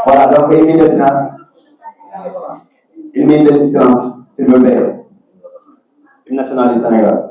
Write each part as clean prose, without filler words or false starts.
Voilà, donc une minute de silence. Une minute de silence, s'il vous plaît. Hymne national du Sénégal.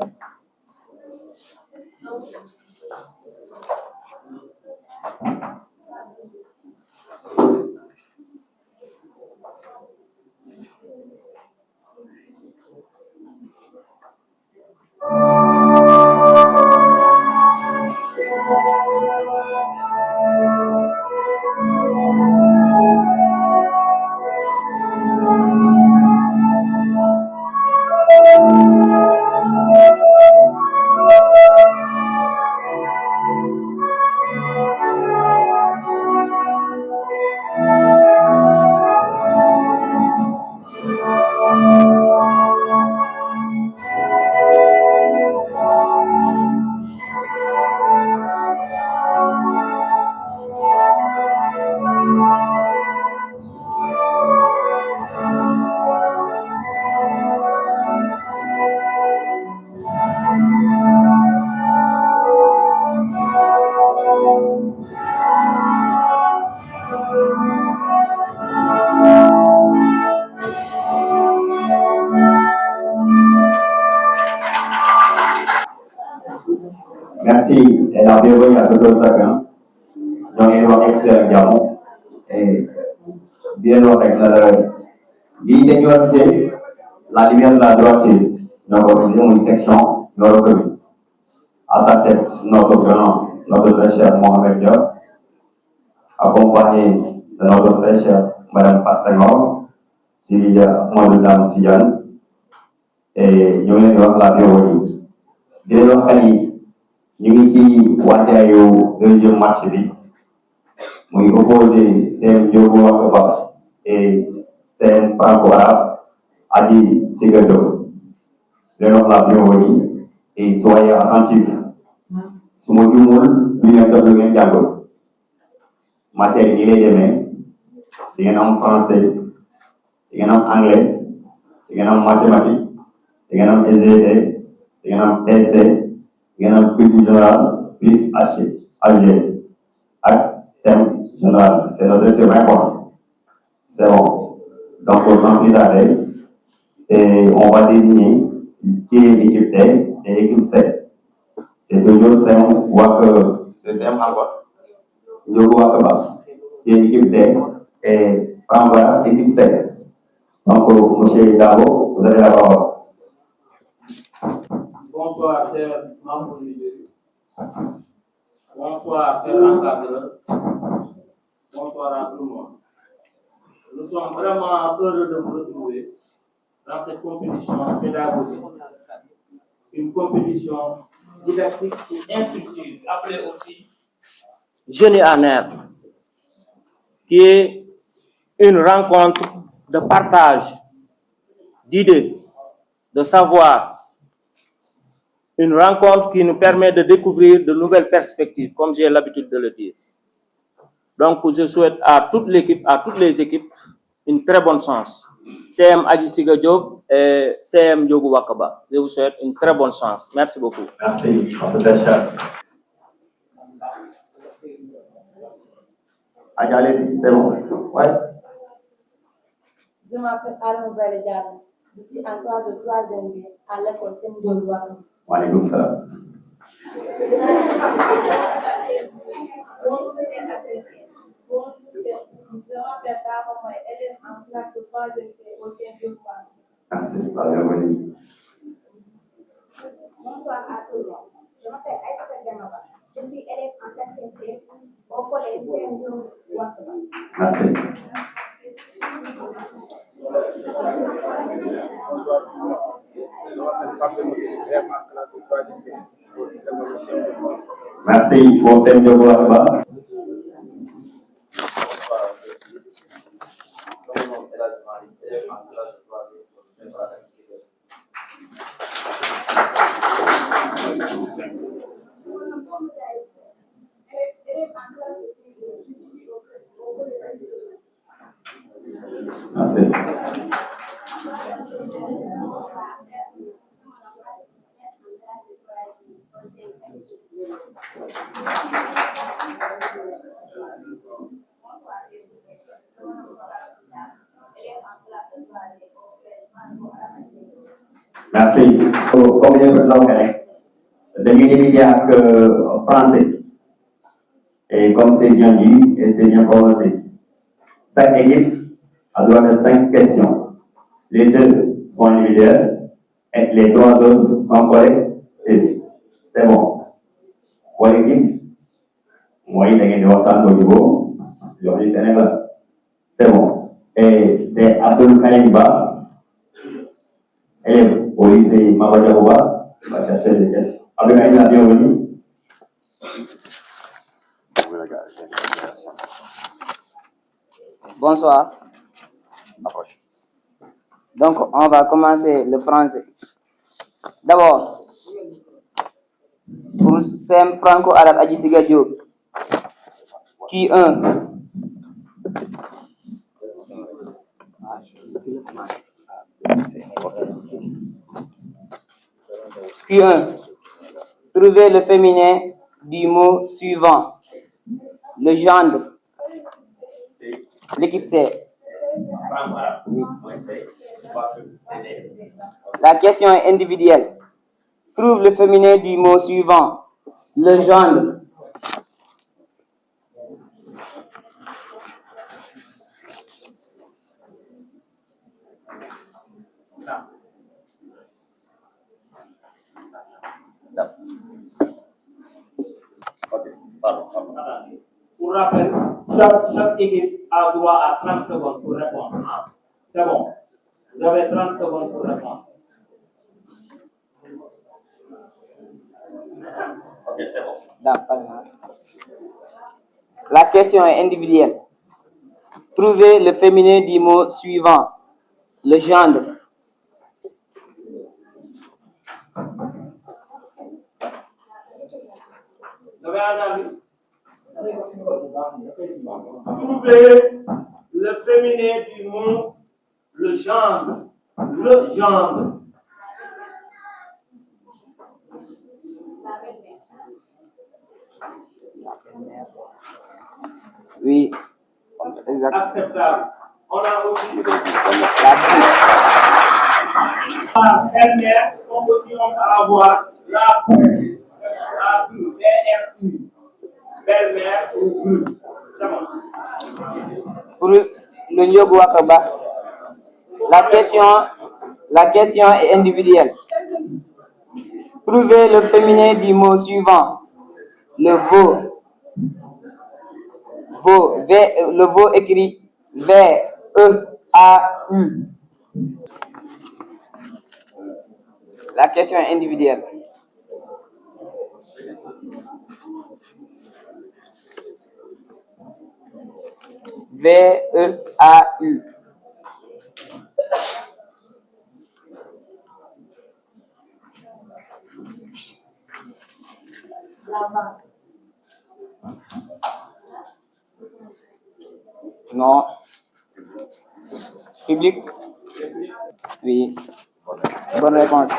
Merci et la bienvenue à tout le chacun. Donc, il doit extraire également. Et bien avec la lumière de la droite, nous organisons une section de notre commune. À sa tête, notre très cher Mohamed Diop, accompagné de notre très chère Madame Passagor, suivi de Ahmadou Dam Tidiane, et nous allons la bienvenue. Directement, nous avons deuxième match. Nous opposé CM Diogo Wakaba et CM Franco-Arabe Adi Sigado. Nous allons la bienvenue et soyez attentifs. Si nous avons une matière il est demain, il y a en français, il y a en anglais, il y a en mathématiques, il y a en SVT, il y a en PC, il y a en culture générale, plus AG, thème général. C'est notre 20 points. C'est bon. Donc, sans plus tarder, et on va désigner qui est l'équipe D et l'équipe C. C'est toujours CM Waka, c'est CM Alba, Yogo Wakaba, qui est l'équipe D et Frambara, l'équipe C. Donc, M. Dabo, vous avez la parole. Bonsoir, chers membres du jury. Bonsoir, chers encadreurs. Bonsoir à tout le monde. Nous sommes vraiment heureux de vous retrouver dans cette compétition pédagogique. Une compétition didactique et instructive, appelée aussi Jeunes en Herbe, qui est une rencontre de partage d'idées, de savoir, une rencontre qui nous permet de découvrir de nouvelles perspectives, comme j'ai l'habitude de le dire. Donc, je souhaite à toute l'équipe, à toutes les équipes, une très bonne chance. CM Adjisiga Diop et CM Diogo Wakaba. Je vous souhaite une très bonne chance. Merci beaucoup. Merci, professeur. Allez-y, c'est bon. Ouais. Je m'appelle Alma Diallo. Je suis en classe de 3e B à l'école Saint-Diogo Wakaba. Wa alaikum salam. Merci, bienvenue. Bonsoir à tout le monde. Je m'appelle Aïssa Diamaba. Je suis élève en classe C au collège Saint-Diogo Wakaba. Merci. Merci pour cette Diogo Wakaba. Merci. Merci. So, comme je vous l'ai dit, débuter avec français. Et comme c'est bien dit et c'est bien prononcé, chaque équipe a droit de 5 questions. Les 2 sont individuelles et les 3 autres sont collectifs. C'est bon. Pour l'équipe, moi, il y a des waxtaan au niveau, du Sénégal. C'est bon. Et c'est Abdul Karim Ba, élève au lycée Mabadiaouba, qui va chercher des questions. Abdul Karim, la bienvenue. Bonsoir. Donc, on va commencer le français. D'abord, pour Sem Franco-Arabe Adjisiga Diop, Q1. Q1. Trouvez le féminin du mot suivant. Le gendre. L'équipe C. La question est individuelle. Trouve le féminin du mot suivant. Le gendre. Pour rappel, chaque équipe a droit à 30 secondes pour répondre. C'est bon. Vous avez 30 secondes pour répondre. Ok, c'est bon. La question est individuelle. Trouvez le féminin du mot suivant. Le gendre. Vous avez entendu? Trouvez le féminin du mot le gendre. Le gendre. Oui. Exact. Acceptable. On a aussi La belle-mère, on peut avoir la bue. La bue, B-R-U. Belle-mère ou bue. C'est bon. Pour le Ndiogu Wakaba, la question est individuelle. Trouvez le féminin du mot suivant. Le veau. Le veau écrit V-E-A-U. La question est individuelle. V-E-A-U. Non. Public? Oui. Bonne réponse.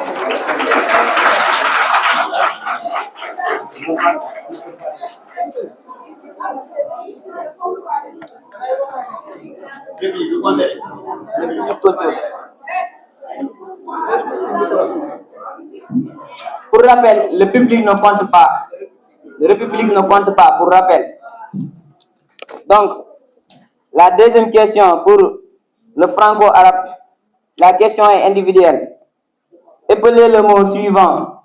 Pour rappel, le public ne compte pas. Le public ne compte pas, pour rappel. Donc, la deuxième question pour le franco-arabe, la question est individuelle. Épelez le mot suivant.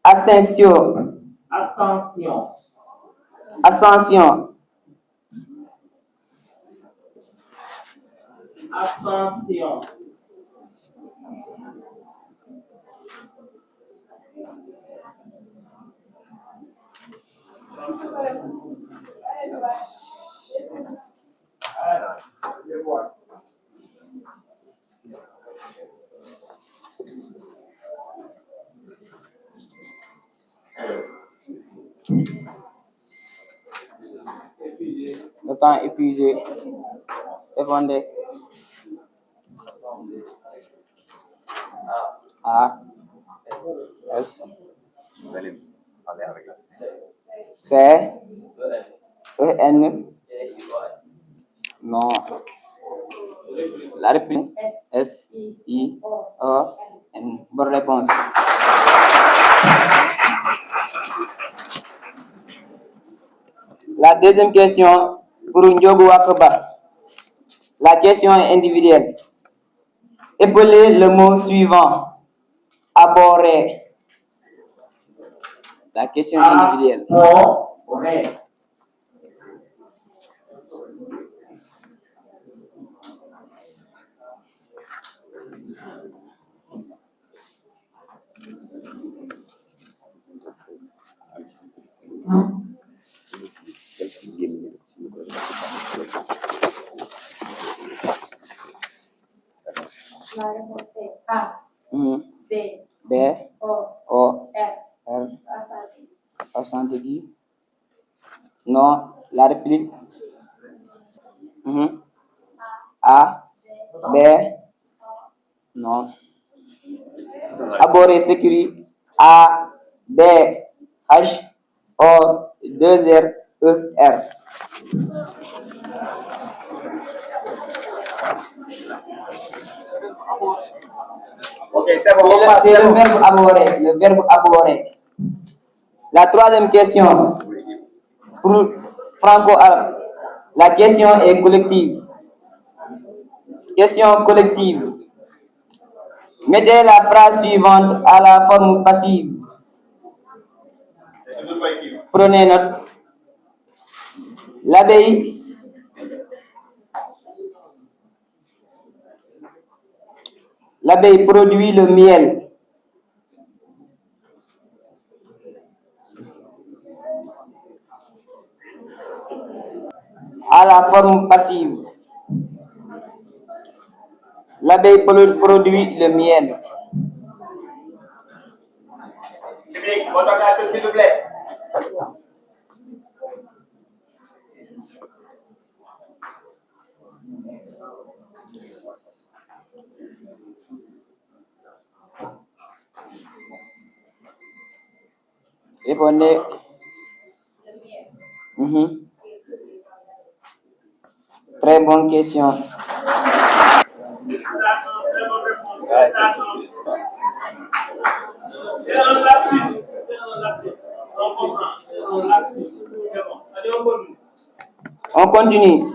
Ascension. Ascension. Ascension. Ascension. Le temps épuisé. Répondez. A. S. C. E. N. Non. La réplique. S. I. O. Une bonne réponse. La deuxième question pour Ndiogu Wakoba. La question est individuelle. Épelez le mot suivant. Aboré. La question est individuelle. Aboré. La réponse est A, Mhm. B, B, O, O, R. R, Asante. accent aigu. Non, la réplique. Mhm. A, B, non. Aboré sécurité. A, B, H, O, 2 R, E, R. Ok, c'est bon, on passe. C'est le verbe aboré. Le verbe aboré. La troisième question pour franco-arabe. La question est collective. Question collective. Mettez la phrase suivante à la forme passive. Prenez note. L'abeille produit le miel. À la forme passive. L'abeille produit le miel. Votre attention, s'il vous plaît. Répondez. Mhm. Très bonne question. Très bonne réponse. C'est un lapsus. C'est un lapsus. On comprend. C'est un lapsus. C'est bon. Allez, on continue. On continue.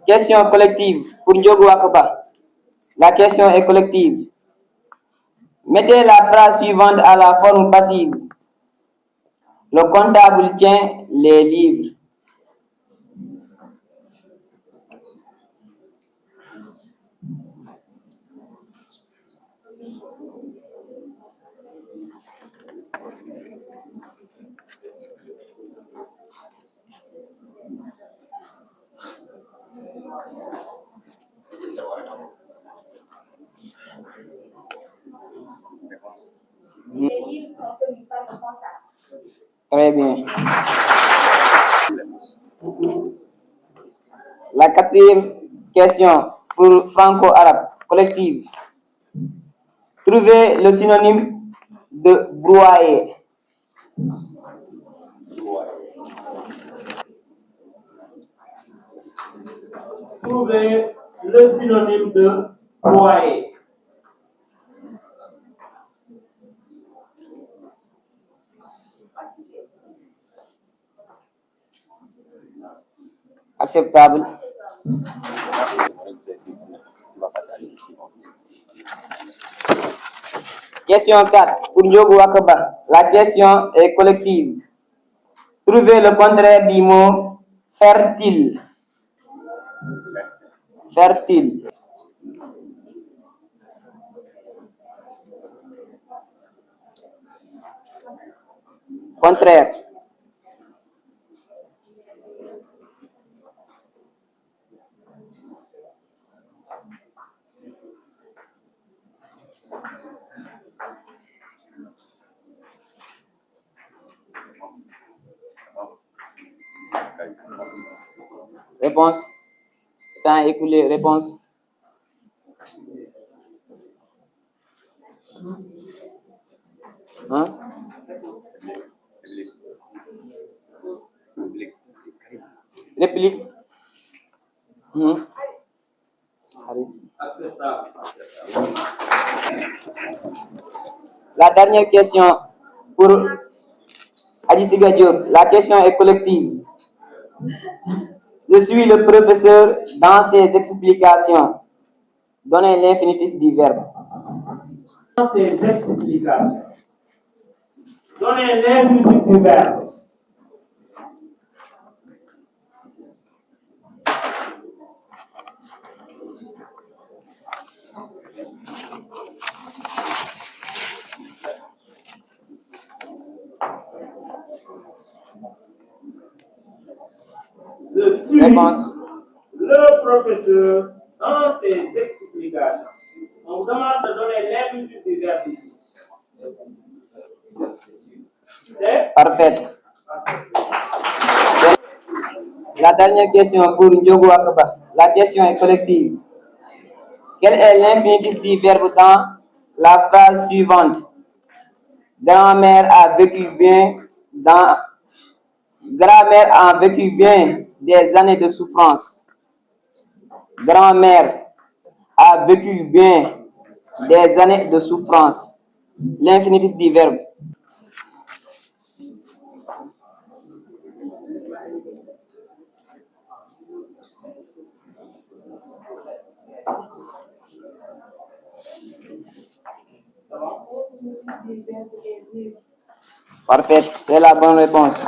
Question collective pour Ndiogu Wakoba. La question est collective. Mettez la phrase suivante à la forme passive. Le comptable tient les livres. Les livres sont tenus par le comptable. Très bien. La quatrième question pour franco-arabe collective. Trouvez le synonyme de broyer. Trouvez le synonyme de broyer. Acceptable. Question 4 pour Ndiogu Wakoba. La question est collective. Trouvez le contraire du mot fertile. Fertile. Contraire. Réponse. Temps écoulé. Réponse. Hein? Réplique. Acceptable. La dernière question pour Adisiga Diop. La question est collective. Je suis le professeur dans ses explications. Donnez l'infinitif du verbe. Dans ces explications, donnez l'infinitif du verbe. Je suis Réponse. le professeur dans ses explications. On vous demande de donner l'infinitif du verbe ici. C'est Parfait. La dernière question pour Ndiogo Akaba. La question est collective. Quel est l'infinitif du verbe dans la phrase suivante? Grand-mère a vécu bien Grand-mère a vécu bien des années de souffrance. Grand-mère a vécu bien des années de souffrance. L'infinitif du verbe. Parfait, c'est la bonne réponse.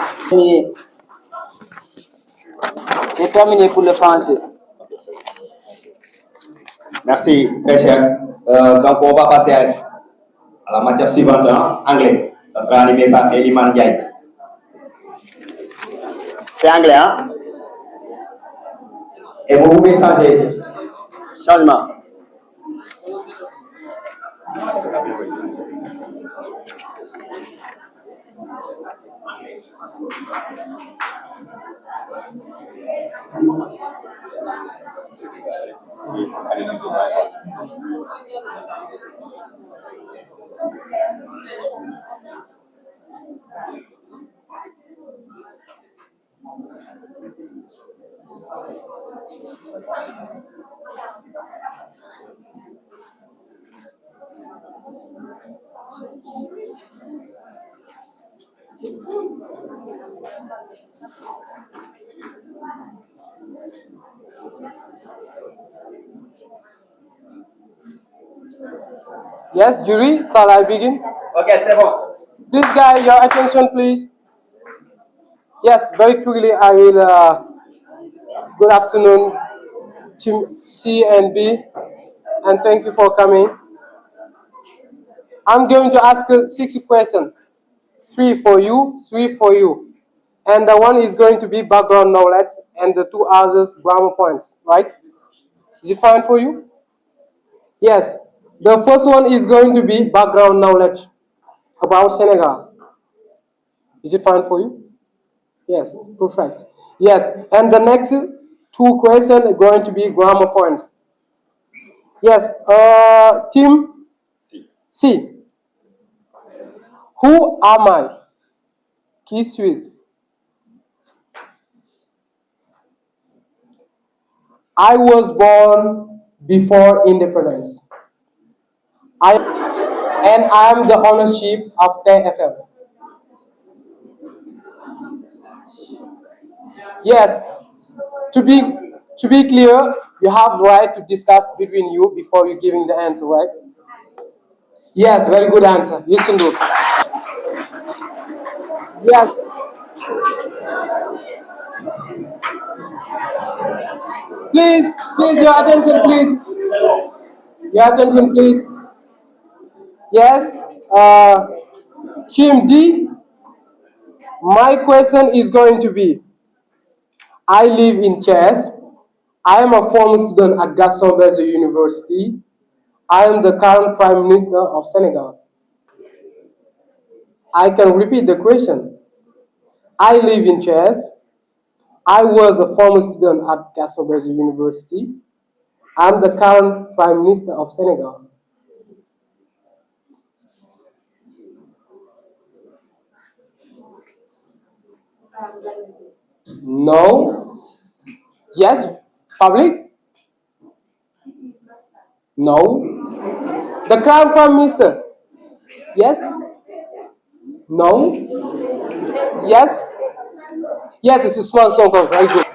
C'est terminé pour le français. Merci, très cher. Donc, on va passer à la matière suivante, hein, anglais. Ça sera animé par Eliman Diaye. C'est anglais, hein? Et vous pouvez changer. Changement. Yes, jury, shall I begin? Ok, c'est bon. Please, guys, your attention, please. Yes, very quickly, I will. Good afternoon, Team C and B, and thank you for coming. I'm going to ask 6 questions, 3 for you, 3 for you, and the one is going to be background knowledge, and the 2 others grammar points. Right? Is it fine for you? Yes. The first one is going to be background knowledge about Senegal. Is it fine for you? Yes, perfect. Yes, and the next 2 questions are going to be grammar points. Yes, team C. Who am I? Qui suis? I was born before independence. I am the ownership of TFM. Yes, to be clear, you have the right to discuss between you before you giving the answer, right? Yes, very good answer. Listen to. Yes. Please, your attention, please. Your attention, please. Yes. Team D. My question is going to be: I live in Chess. I am a former student at Gaston Berger University. I am the current Prime Minister of Senegal. I can repeat the question. I live in Chess. I was a former student at Gaston Berger University. I am the current Prime Minister of Senegal. No. Yes, public? No. The Crown Prime Minister? Yes? No? Yes? Yes, it's Usman Sonko. Very good.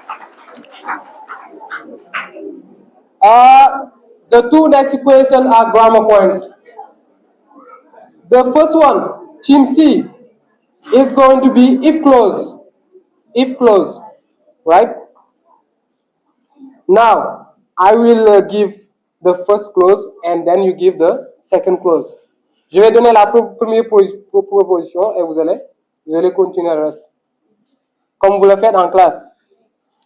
The two next questions are grammar points. The first one, Team C, is going to be if clause. If clause, right? Now, I will give the first clause and then you give the second clause. Je vais donner la première proposition et vous allez continuer le reste. Comme vous le faites en classe.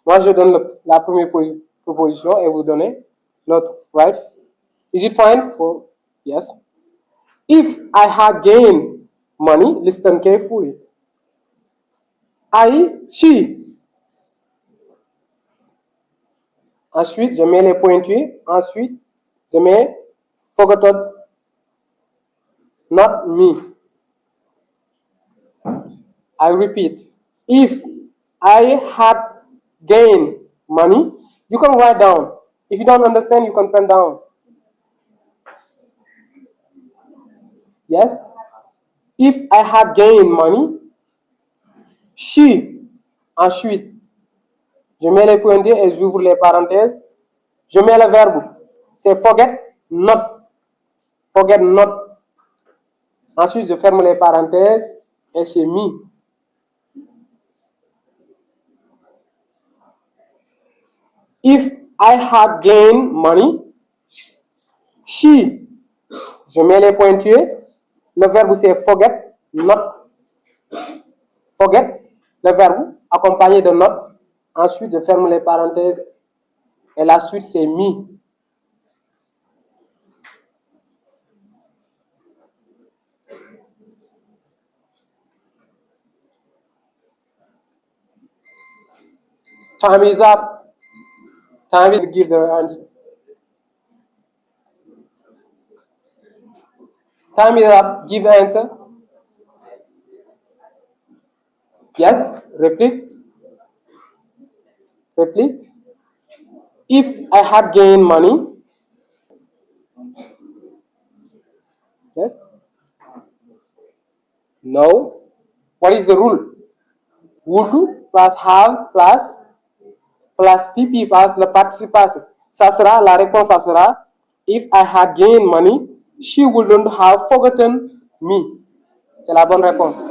Moi, je donne la première proposition et vous donnez l'autre, right? Is it fine? Yes. If I had gained money, listen carefully. She. Ensuite, je mets les pointillés. Ensuite, je mets forgotten, not me. I repeat. If I had gained money, you can write down. If you don't understand, you can pen down. Yes? If I had gained money, she. Ensuite, je mets les pointillés et j'ouvre les parenthèses. Je mets le verbe. C'est forget not. Forget not. Ensuite, je ferme les parenthèses et c'est me. If I had gained money, she. Je mets les pointillés. Le verbe c'est forget not. Forget, le verbe accompagné de not. Ensuite, je ferme les parenthèses et la suite c'est me. Time is up. Time is to give the answer. Time is up. Give answer. Yes. Repeat. Repeat. If I had gained money. Yes. No. What is the rule? Would plus have plus PP plus le participe passé. Ça sera, la réponse ça sera, if I had gained money, she wouldn't have forgotten me. C'est la bonne réponse.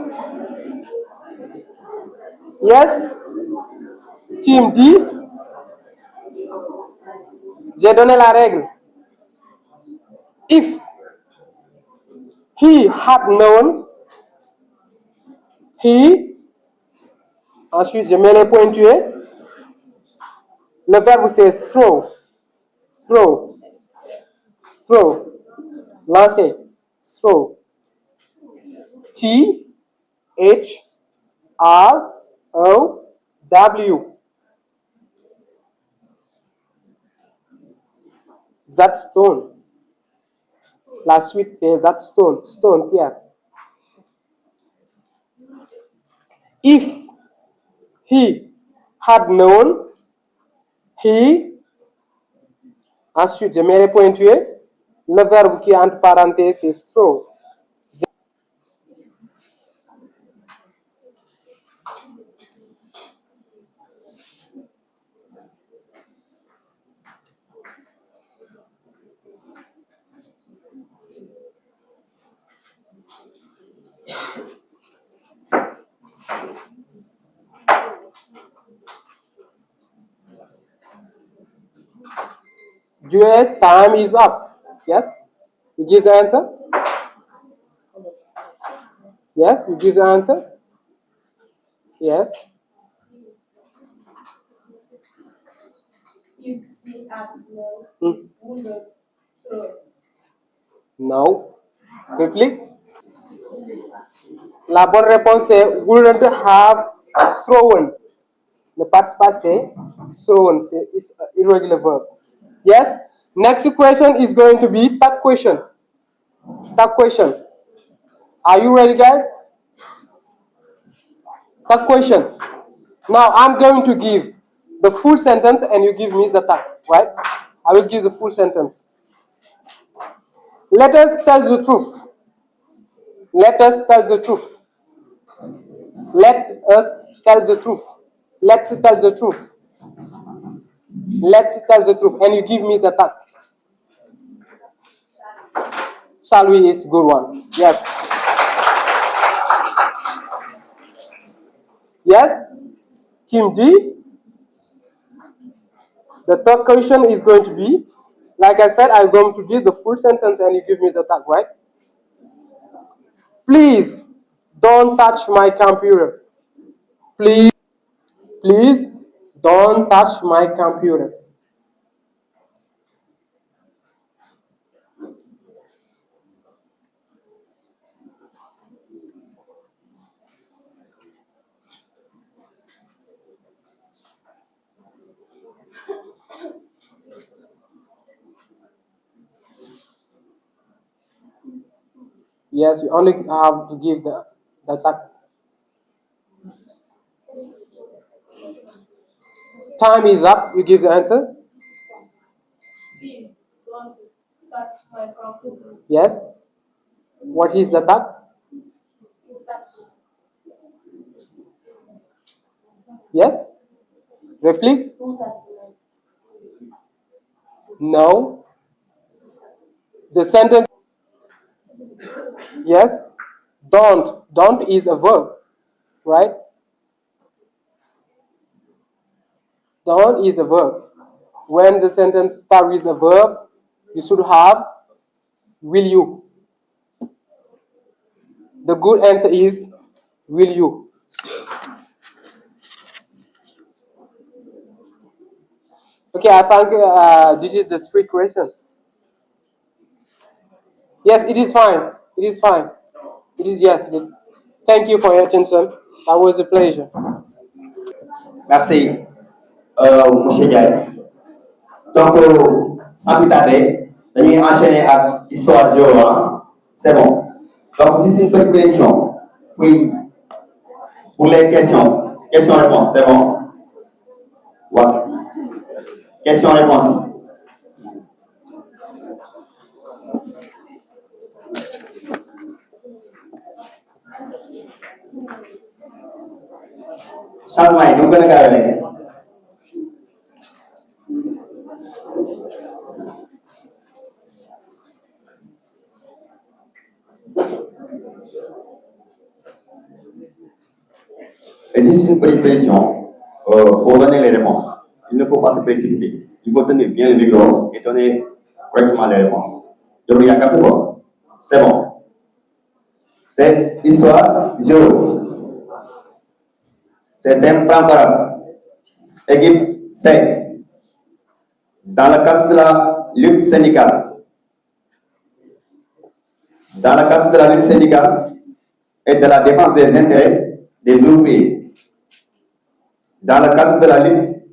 Yes? Team D. J'ai donné la règle. If he had known, he, ensuite je mets les pointillés. Le verbe c'est throw. Throw. Throw. Lancer. Throw. T H R O W. That stone. La suite c'est that stone. Stone, pierre. If he had known, he. Ensuite, je mets les pointillés. Le verbe qui est entre parenthèses c'est throw. US time is up. Yes? You give the answer? Yes, you give the answer? Yes. If we had no, wouldn't throw. No. Réplique. La bonne réponse est wouldn't have thrown. Le participe c'est thrown. It's an irregular verb. Yes. Next question is going to be tag question. Tag question. Are you ready, guys? Tag question. Now I'm going to give the full sentence and you give me the tag, right? I will give the full sentence. Let us tell the truth. Let us tell the truth. Let us tell the truth. Let's tell the truth. Let's tell the truth. And you give me the tag. Salary is good one. Yes. Yes? Team D. The third question is going to be, like I said, I'm going to give the full sentence and you give me the tag, right? Please don't touch my computer. Please don't touch my computer. Yes, we only have to give the tag. Time is up. You give the answer. Please don't touch my computer. Yes. What is the tag? Yes. Replique? No. The sentence. Yes. Don't. Don't is a verb, right? Don't is a verb. When the sentence starts with a verb, you should have will you. The good answer is will you. Okay, I think this is the three questions. Yes, it is fine. It is fine. It is yes. Thank you for your attention. That was a pleasure. Merci, monsieur Diagne. Donc, sans plus tarder, dañuy enchaîner avec histoire géo. C'est bon. Donc, si c'est une petite question, puis pour les questions-réponses, c'est bon. Ouais. Question-réponse. Changement yi nu mu gën a gaawee rek. Existe une petite pression pour donner les réponses. Il ne faut pas se précipiter. Il faut tenir bien le micro et donner correctement les réponses. Donc, il y a quatre fois. C'est bon. C'est histoire géo. C'est simple, franc-arabe. Équipe C. Dans le cadre de la lutte syndicale. Dans le cadre de la lutte syndicale et de la défense des intérêts des ouvriers. Dans le cadre de la lutte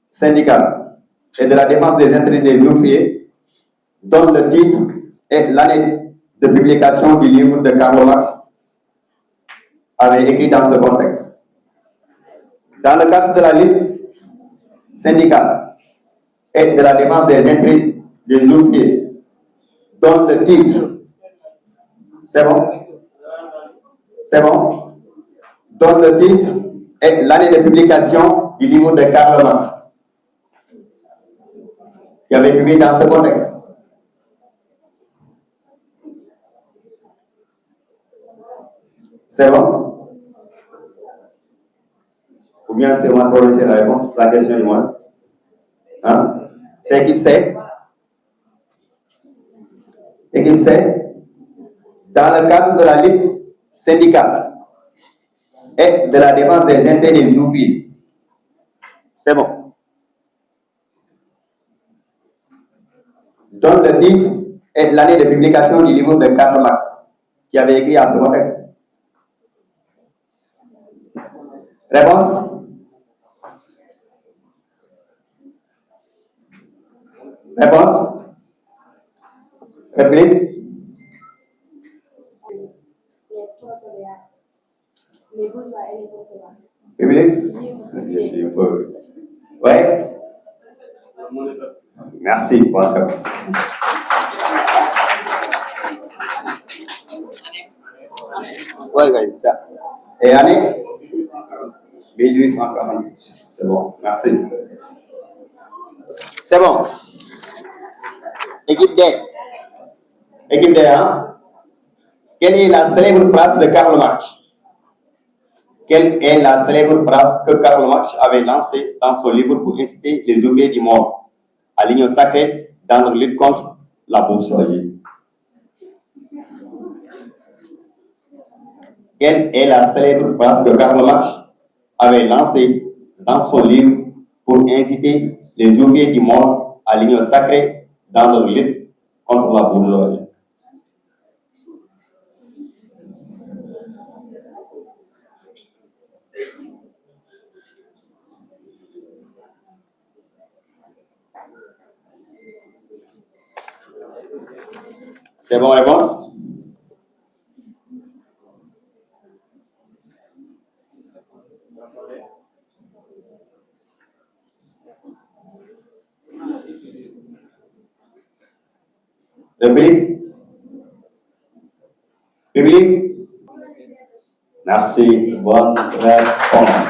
syndicale et de la défense des intérêts des ouvriers, donne le titre et l'année de publication du livre de Karl Marx avait écrit dans ce contexte. Dans le cadre de la lutte syndicale et de la défense des intérêts des ouvriers, donne le titre. C'est bon? C'est bon? Donne le titre et l'année de publication du livre de Karl Marx, qui avait publié dans ce contexte. C'est bon? Ou bien c'est moi pour laisser la réponse, la question du moins. Hein? C'est équipe C? Équipe C? Dans le cadre de la lutte syndicale et de la défense des intérêts des ouvriers. C'est bon. Donne le titre et l'année de publication du livre de Karl Marx, qui avait écrit à ce contexte. Réponse? Réponse? Réplique? Les bourgeois et les prolétaires. Public? Je suis un peu. Ouais? Merci pour la réponse. Oui, ça. Et année 1848. C'est bon, merci. C'est bon. Équipe D. Équipe D, hein? Quelle est la célèbre phrase de Karl Marx? Quelle est la célèbre phrase que Karl Marx avait lancée dans son livre pour inciter les ouvriers du monde à l'union sacrée dans leur lutte contre la bourgeoisie? Quelle est la célèbre phrase que Karl Marx avait lancée dans son livre pour inciter les ouvriers du monde à l'union sacrée dans leur lutte contre la bourgeoisie? C'est bon, réponse? Réplique? Public? Merci, bonne réponse.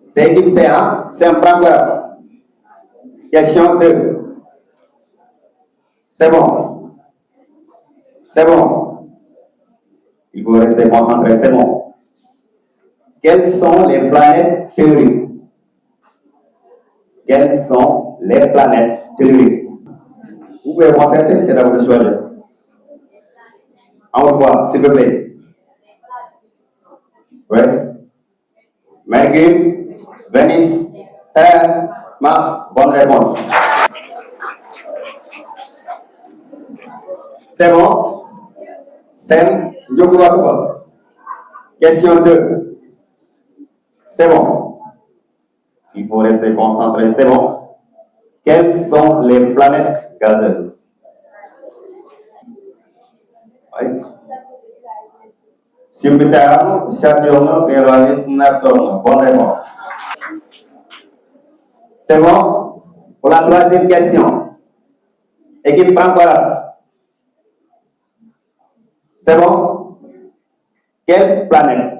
C'est équipe C, hein? C'est un franc. Question 2. C'est bon. C'est bon. Il faut rester concentré, c'est bon. Quelles sont les planètes telluriques? Quelles sont les planètes telluriques? Vous pouvez concerter, c'est d'abord de choisir. On voit, s'il vous plaît. Oui. Mercure, Vénus, Terre, Mars. Bonne réponse. C'est bon? Sem, Yokuwakuba. Question 2. C'est bon. Il faut rester concentré, c'est bon. Quelles sont les planètes gazeuses? Oui. Jupiter, Saturne, Uranus, Neptune. Bonne réponse. C'est bon? Pour la troisième question. Équipe franco-arabe. C'est bon? Quelle planète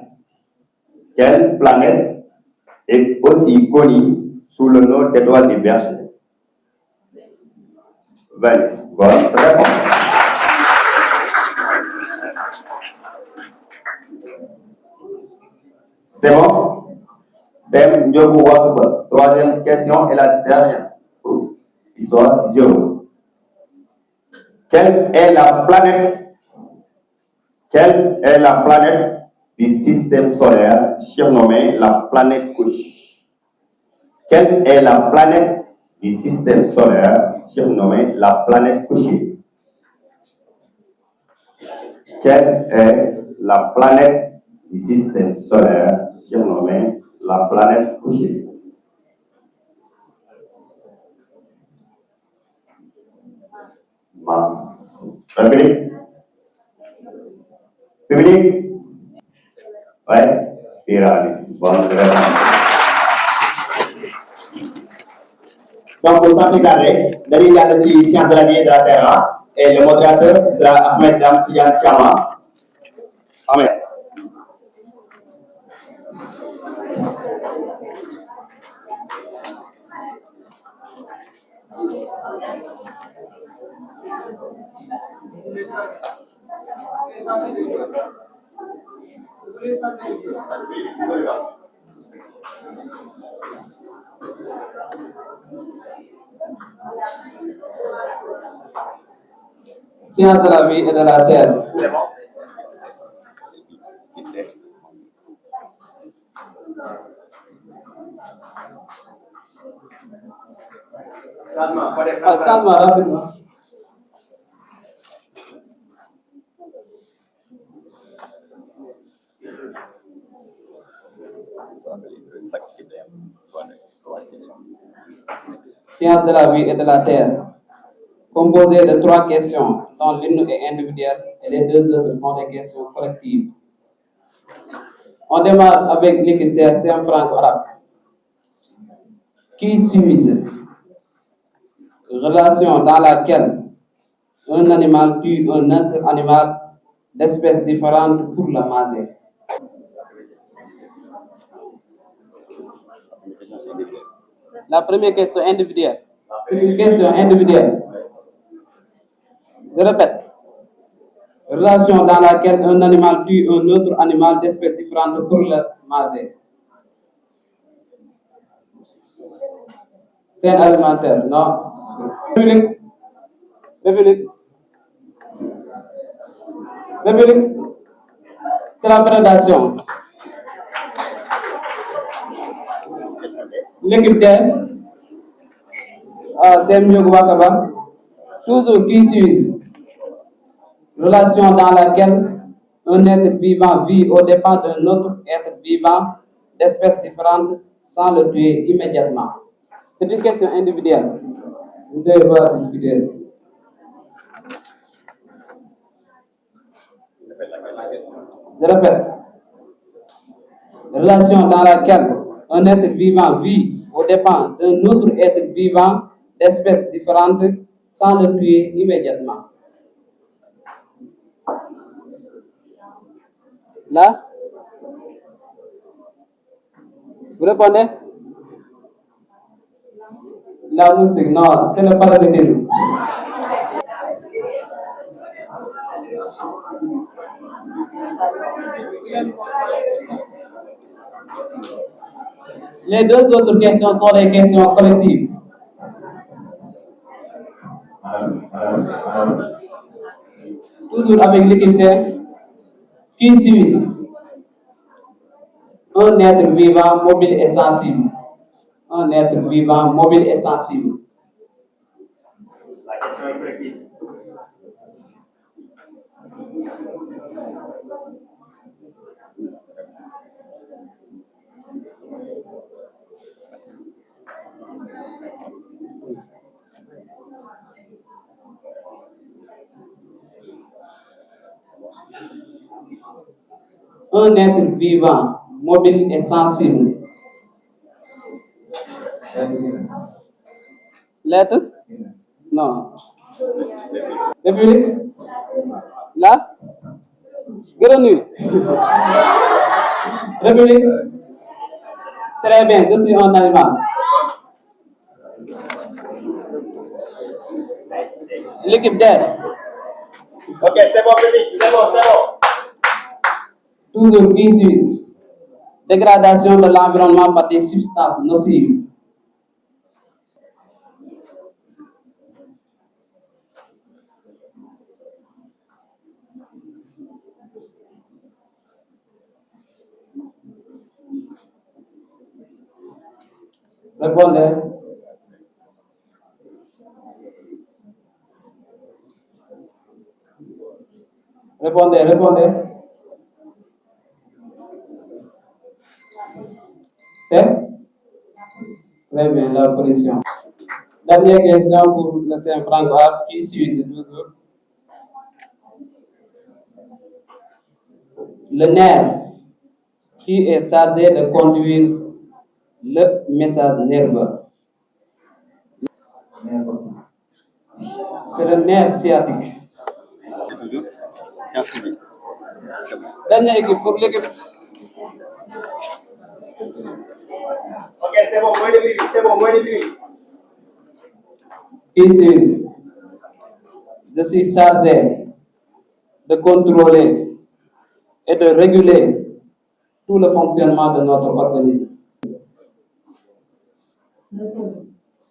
est aussi connue sous le nom d'étoile du Berger? Vénus. Bonne réponse. C'est bon? C'est Ndiobu Watuba. Troisième question et la dernière. Histoire géo. Quelle est la planète du système solaire surnommée la planète couche? Quelle est la planète du système solaire surnommée la planète couchée? Quelle est la planète du système solaire surnommée la planète couchée? Mars. Public? Public? Ouais, Uranus. Bonne réponse. Donc, pour simplifier, d'aller dans le sciences de la vie et de la terre, et le modérateur sera Ahmed Dam Tidiane Chama. Amen. Science de la vie et de la terre. C'est bon. Changement rapidement. Science de la vie et de la terre. Composée de 3 questions, dont l'une est individuelle et les 2 autres sont des questions collectives. On démarre avec l'équipe c'est un franco-arabe. Qui s'use? Relation dans laquelle un animal tue un autre animal d'espèce différente pour le manger. La première question individuelle. C'est une question individuelle. Je répète. Relation dans laquelle un animal tue un autre animal d'espèce différente pour le manger. Scène alimentaire, non. République. République. République. C'est la prédation. L'équipe d'air. C'est Mdiogo Wakaba. Toujours qui suit. Relation dans laquelle un être vivant vit aux dépens d'un autre être vivant d'espèces différentes sans le tuer immédiatement. C'est une question individuelle. Vous devez voir discuter. Je répète. Relation dans laquelle un être vivant vit aux dépens d'un autre être vivant d'espèces différentes sans le tuer immédiatement. Là, vous répondez? La moustique, non, c'est le parasitisme. Les deux autres questions sont des questions collectives. Toujours avec l'équipe C. Qui suit? Un être vivant, mobile et sensible. Un être vivant, mobile et sensible. La question est collective. Un être vivant, mobile et sensible. L'être? Non. République? Là? Grenouille? République? Très bien, je suis un animal. L'équipe d'air. Ok, c'est bon, public, c'est bon. Toujours qui suit? Dégradation de l'environnement par des substances nocives. Répondez. Répondez. C'est? Très bien, la pollution. Dernière question pour le Saint-Francois, qui suit toujours? Le nerf qui est chargé de conduire le message nerveux. C'est le nerf sciatique. C'est toujours science physique. Dernière équipe pour l'équipe. Ok, c'est bon, moins de bruit. Qui suit? Je suis chargé de contrôler et de réguler tout le fonctionnement de notre organisme.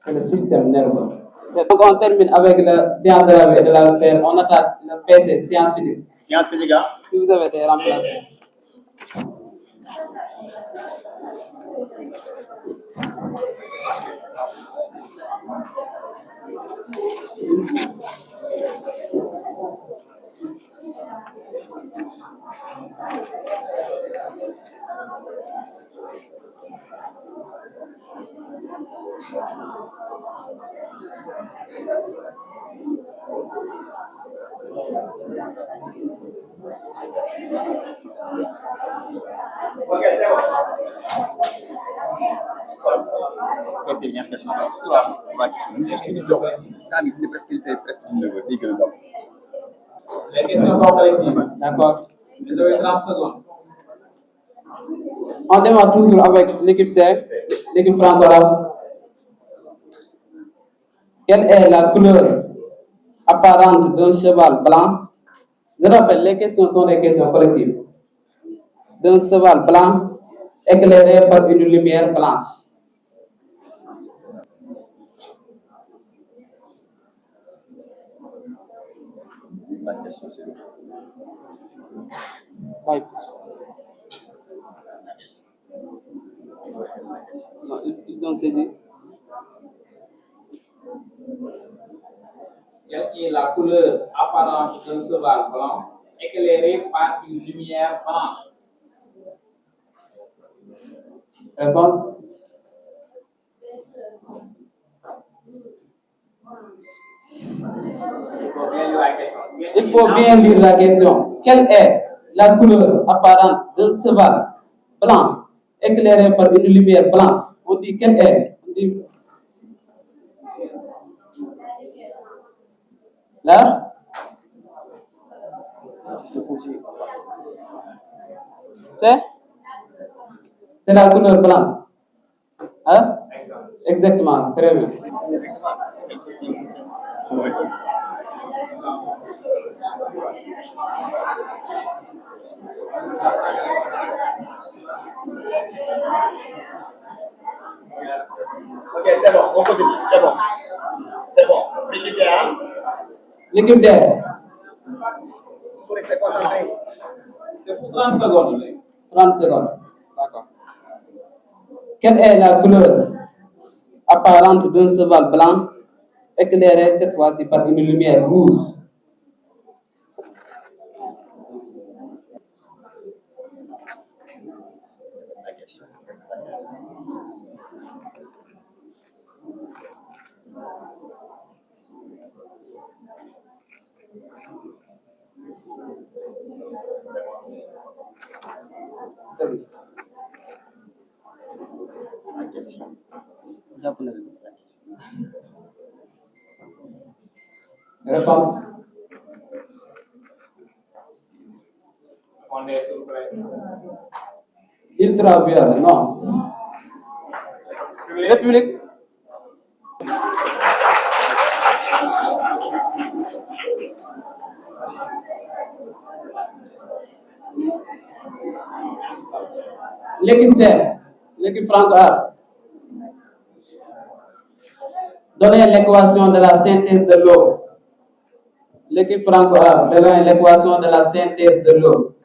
C'est le système nerveux. Donc on termine avec la science de la vie et de la terre. On attaque le PC, science physique. Science physique, hein? Si vous avez été remplacé. Ok, c'est bon. c'est bien question. Trois questions. Il fait presque 19 heures. Les questions sont collectives. D'accord. Vous avez 30 secondes. On démarre toujours avec l'équipe C, l'équipe franco-arabe. Quelle est la couleur apparente d'un cheval blanc? Je rappelle, les questions sont des questions collectives. D'un cheval blanc éclairé par une lumière blanche. La question, c'est Right. Non, ils ont saisi. Quelle est la couleur apparente d'un cheval blanc éclairé par une lumière blanche? Réponse? Il faut bien lire la question. Quelle est la couleur apparente d'un cheval blanc éclairé par une lumière blanche? On dit quelle est? On dit là? C'est la couleur blanche. Hein? Exactement, très bien. Ok, c'est bon, on continue, c'est bon. C'est bon. L'équipe D, hein? L'équipe D. Il faut rester concentré. C'est pour 30 secondes. 30 secondes. D'accord. Quelle est la couleur apparente d'un cheval blanc éclairé cette fois-ci par une lumière rouge? La question. La question. Réponse. On est tout prêt. Ultraviolet, non. République. L'équipe C, l'équipe franco-arabe. Donnez l'équation de la synthèse de l'eau. L'équipe franco-arabe, donnez l'équation de la synthèse de l'eau.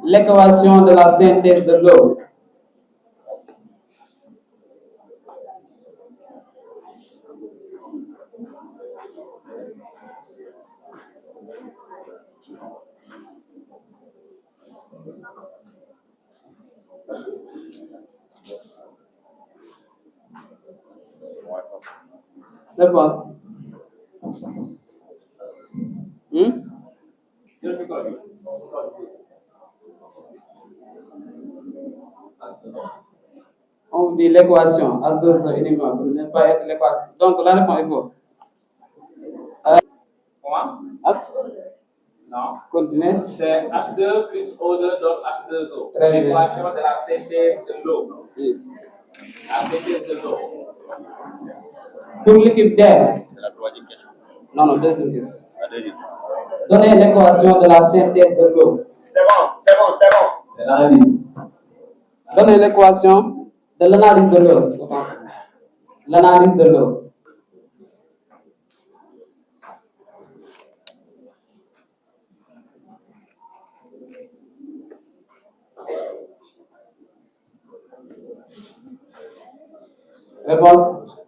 L'équation de la synthèse de l'eau. Réponse. On vous dit l'équation à 2 heures uniquement, pour ne pas être l'équation. Donc la réponse est faux. Comment? Non. Continuez. C'est H2 plus O2 donc H2O. Très bien. L'équation de la synthèse de l'eau. Oui. La synthèse de l'eau. Pour l'équipe D. C'est la troisième question. Non, deuxième question. La deuxième. Donnez l'équation de la synthèse de l'eau. C'est bon. L'analyse. Donnez l'équation de l'analyse de l'eau. L'analyse de l'eau. Réponse.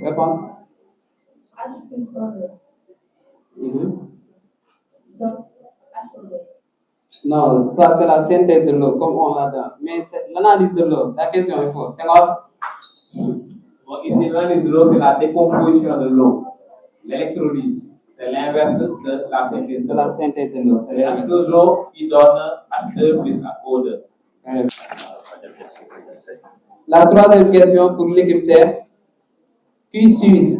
Réponse. Non, ça c'est la synthèse de l'eau, comme on l'a dit. Mais c'est l'analyse de l'eau. La question est fausse. C'est quoi? Bon, ici, l'un des l'eau, c'est la décomposition de l'eau. L'électrolyse, c'est l'inverse de la synthèse De la synthèse de l'eau. C'est H2O qui donne H2 plus O2. La troisième question pour l'équipe C. Qui suit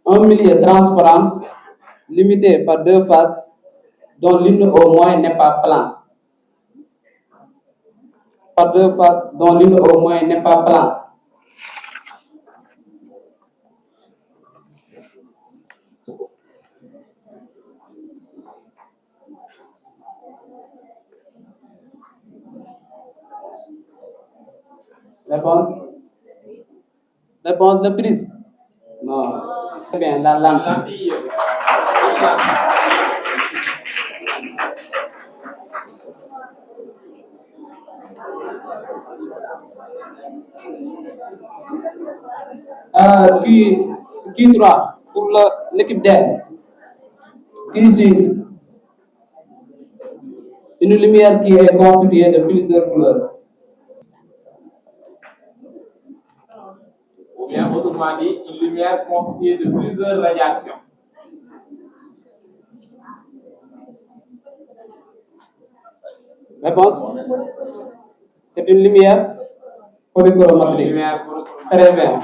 un milieu transparent limité par deux faces dont l'une au moins n'est pas plane. Par deux faces dont l'une au moins n'est pas plane. Réponse? Réponse, le prisme? Non. C'est bien, la lentille. Qui 3 pour l'équipe d'air? Qui utilise une lumière qui est constituée de plusieurs couleurs? Ou bien, autrement dit, une lumière constituée de plusieurs radiations. Réponse? C'est une lumière polychromatique. Très bien.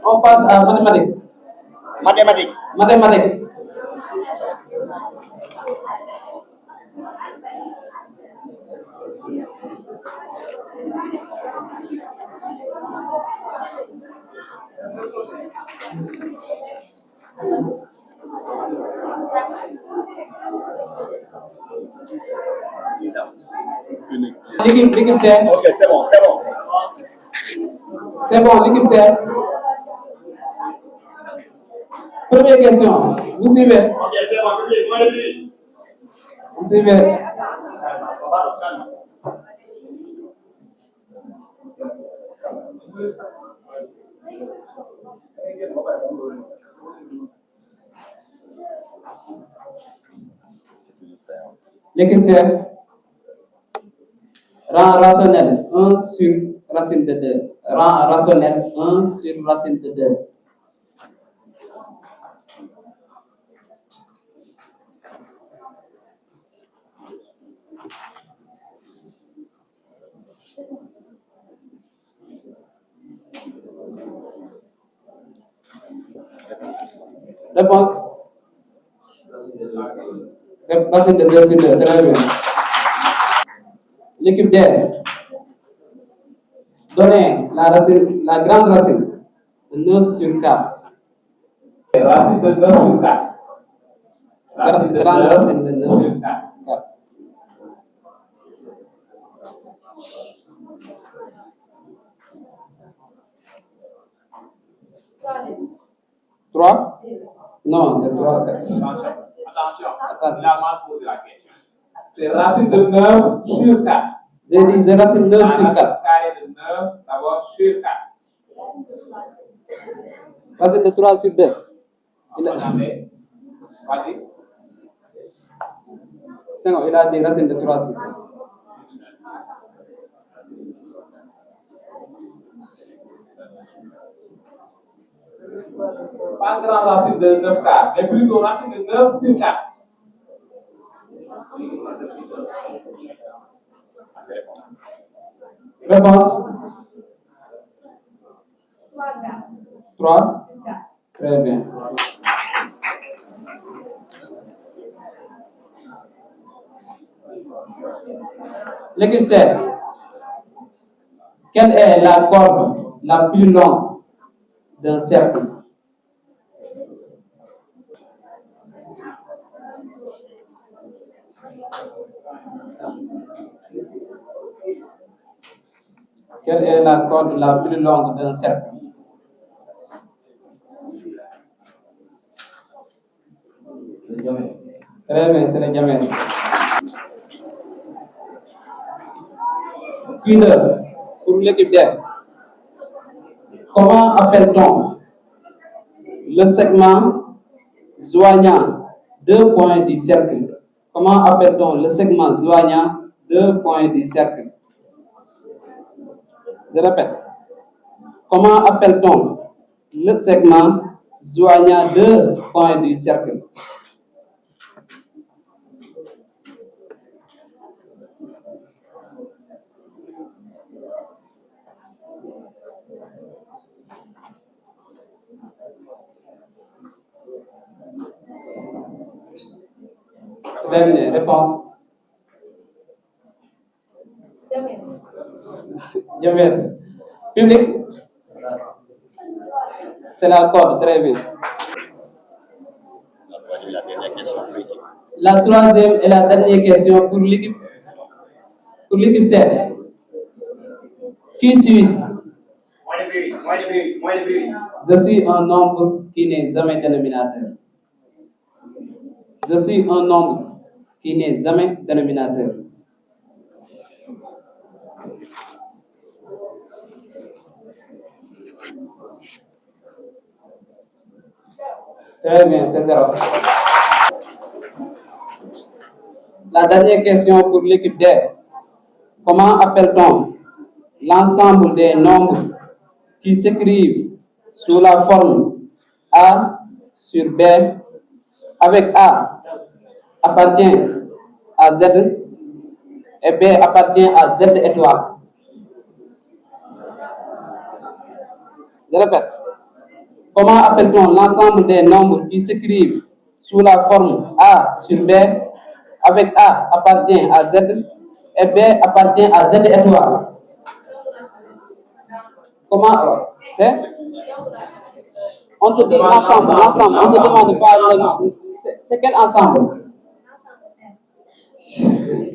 On passe à mathématiques. Mathématiques. L'équipe C. Ok, c'est bon. C'est bon, l'équipe C. Première question. Vous suivez? Ok, c'est bon. Vous suivez? L'équipe C. Rang rationnel 1 sur racine de 2. Rang rationnel 1 sur racine de 2. Réponse? Racine de 2 sur 2. Très bien. L'équipe D. Donnez la grande racine de 9 sur 4. Racine de 9 sur 4. Grande racine de 9 sur 4. 3? Non, c'est 3. Attention, il a mal posé la question. C'est racine de 9 sur 4. J'ai dit c'est racine 9 sur 4. Carré de 9, d'abord sur 4. Racine de 3 sur 2. Attendez. Vas-y. C'est bon, il a dit racine de 3 sur 2. Pas grand racine de 9 4, mais plutôt racine de 9 sur 4. Réponse? 3? Très bien. L'équipe C. Quelle est la corde la plus longue d'un cercle? Quelle est la corde la plus longue d'un cercle? Très bien, c'est le diamètre. Q2 pour l'équipe D. Comment appelle-t-on le segment joignant deux points du cercle? Comment appelle-t-on le segment joignant deux points du cercle? Je répète. Comment appelle-t-on le segment joignant deux points du cercle? C'est terminé. Réponse. Diamètre. Public. C'est la corde. Très bien. La troisième et la dernière question pour l'équipe C. Qui suis-je? Je suis un nombre qui n'est jamais dénominateur. Je suis un nombre qui n'est jamais dénominateur. Très bien, c'est 0. La dernière question pour l'équipe D. Comment appelle-t-on l'ensemble des nombres qui s'écrivent sous la forme A sur B avec A appartient à Z et B appartient à Z étoile? Je répète. Comment appelle-t-on l'ensemble des nombres qui s'écrivent sous la forme A sur B avec A appartient à Z et B appartient à Z étoile? Comment c'est? On te dit l'ensemble, on te demande pas le... C'est quel ensemble?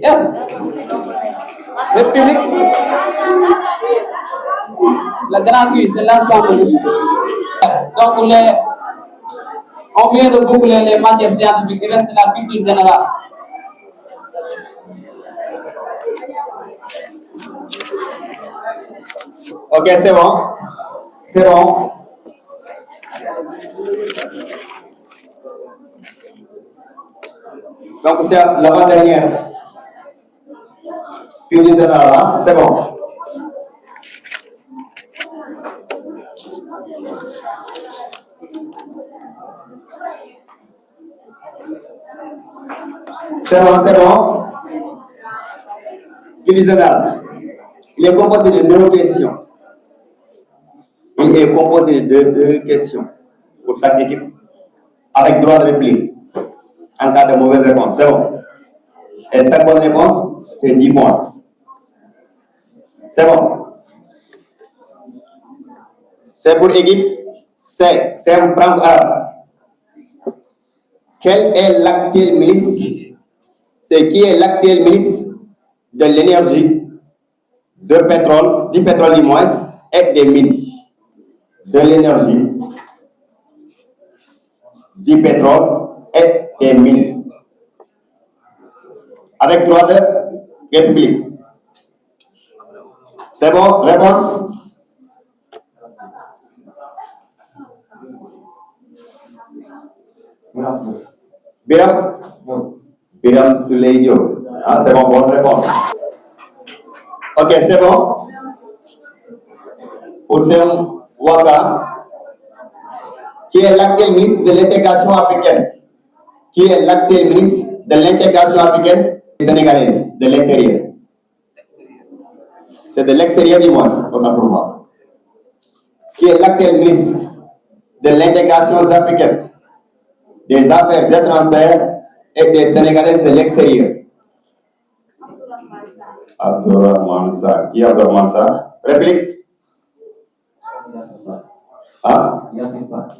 Yeah. République. La grande Q, c'est l'ensemble. Donc, on vient de boucler les matières scientifiques, il reste la culture générale. Ok, c'est bon. C'est bon. Donc, c'est l'avant-dernière. Culture générale, là, c'est bon. C'est bon, c'est bon. Culture générale. Il est composé de deux questions. Il est composé de deux questions pour chaque équipe, avec droit de réplique en cas de mauvaise réponse. C'est bon. Et chaque bonne réponse, c'est 10 points. C'est bon. C'est pour équipe C. C'est un franco arabe. Quel est l'actuel ministre? C'est qui est l'actuel ministre de l'énergie, du pétrole du moins, et des mines? De l'énergie, du pétrole et des mines. Avec droit de réplique. C'est bon? Réponse? Biram Souleye Diop. Ah, c'est bon, bonne réponse. Ok, c'est bon. Pour Sem Waka, qui est l'actuel ministre de l'intégration africaine? Qui est l'actuel ministre de l'intégration africaine sénégalaise, de l'intérieur? C'est de l'extérieur du moins, autant pour moi. Qui est l'actuel ministre de l'intégration africaine, des affaires étrangères et des Sénégalais de l'extérieur? Abdourahmane Sarr. Qui est Abdourahmane Sarr? Réplique? Ah?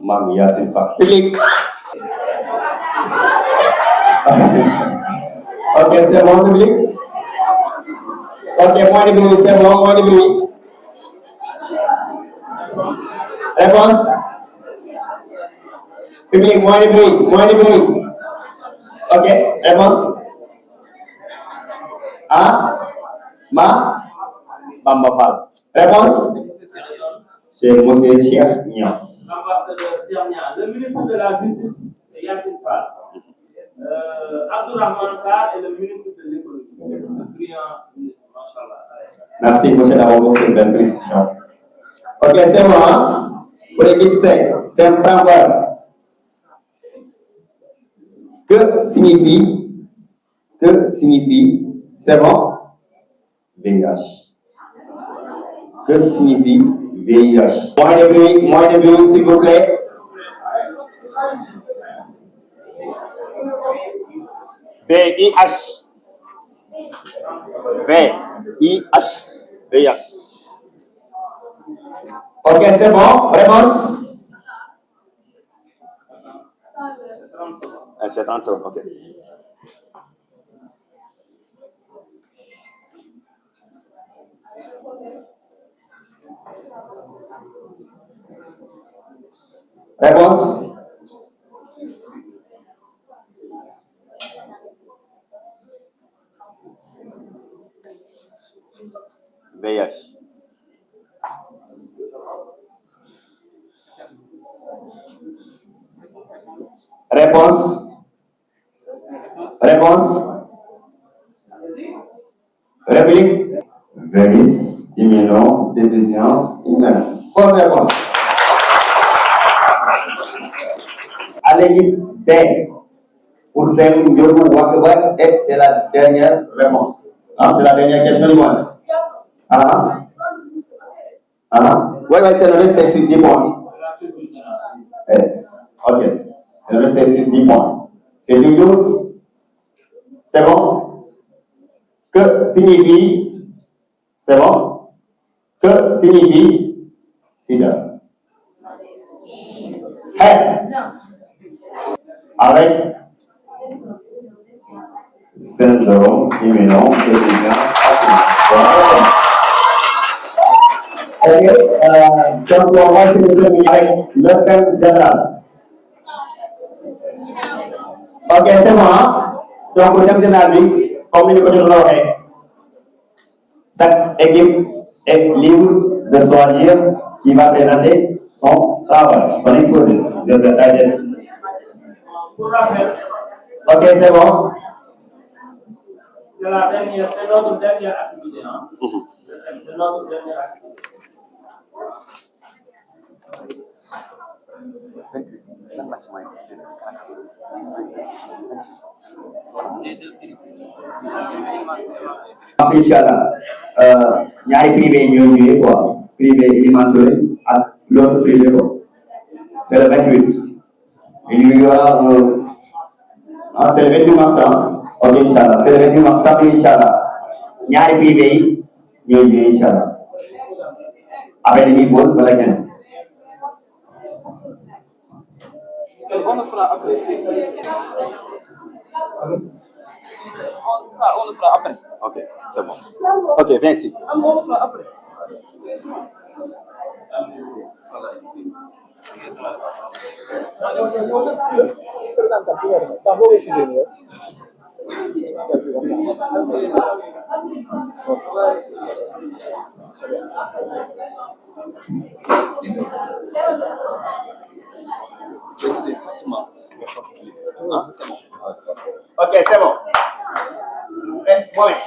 Mam Yassine Fall. Public? Ok, c'est bon, public? Ok, moins de bruit, c'est bon, moins de bruit. Réponse? Public, moins de bruit, moins de bruit. Ok, réponse? Ah? Bamba Fall. Réponse? C'est M. Cheikh Niang. Ambassadeur Cheikh Niang. Le ministre de la Justice, c'est Yassine Fall. Abdourahmane Sarr est le ministre de l'économie. Le brillant ministre, machallah. Merci, monsieur Dabo, pour cette belle précision. Ok, c'est bon, hein? Pour l'équipe C, c'est un framework. Que signifie, c'est bon? VIH. Que signifie VIH? Moins de bruit, s'il vous plaît. VIH. VIH. Ok, c'est bon. Réponse? C'est 30 secondes, ok. Réponse? VIH. Réponse? Réplique? Virus immunodéficience humaine. Bonne réponse. À l'équipe B, pour Sem Yogu Wakaba, et c'est la dernière réponse. Ah, c'est la dernière question du mois. Oui, c'est le reste, c'est sur 10 points. Ok, c'est le reste, c'est sur 10 points. C'est toujours? C'est bon? Que signifie? C'est bon? Que signifie SIDA? Avec syndrome immunodéficience active. Ok, donc on va se déterminer avec le thème général. Ok, c'est bon, hein? Donc le thème général, comme nous le connaissons, chaque équipe est libre de choisir qui va présenter son travail, son exposé. Je vais ça. Pour rappel, Ok, c'est bon. c'est notre dernière activité. Hein? C'est notre dernière activité. Inch'Allah, ñaari privé ñoo joué quoi, privé Iliman Touré ak l'autre privé quoi. C'est le 28. Il y aura c'est le 28 mars, hein? Ok, Inch'Allah, c'est le 28 mars, samedi Inch'Allah. ñaari privé yi ñoo joué Inch'Allah. Après dañuy pause ba la 15. On le fera après. On le fera après. Ok, c'est bon. Ok, viens ici. On le fera après. C'est bon. Ok, c'est bon.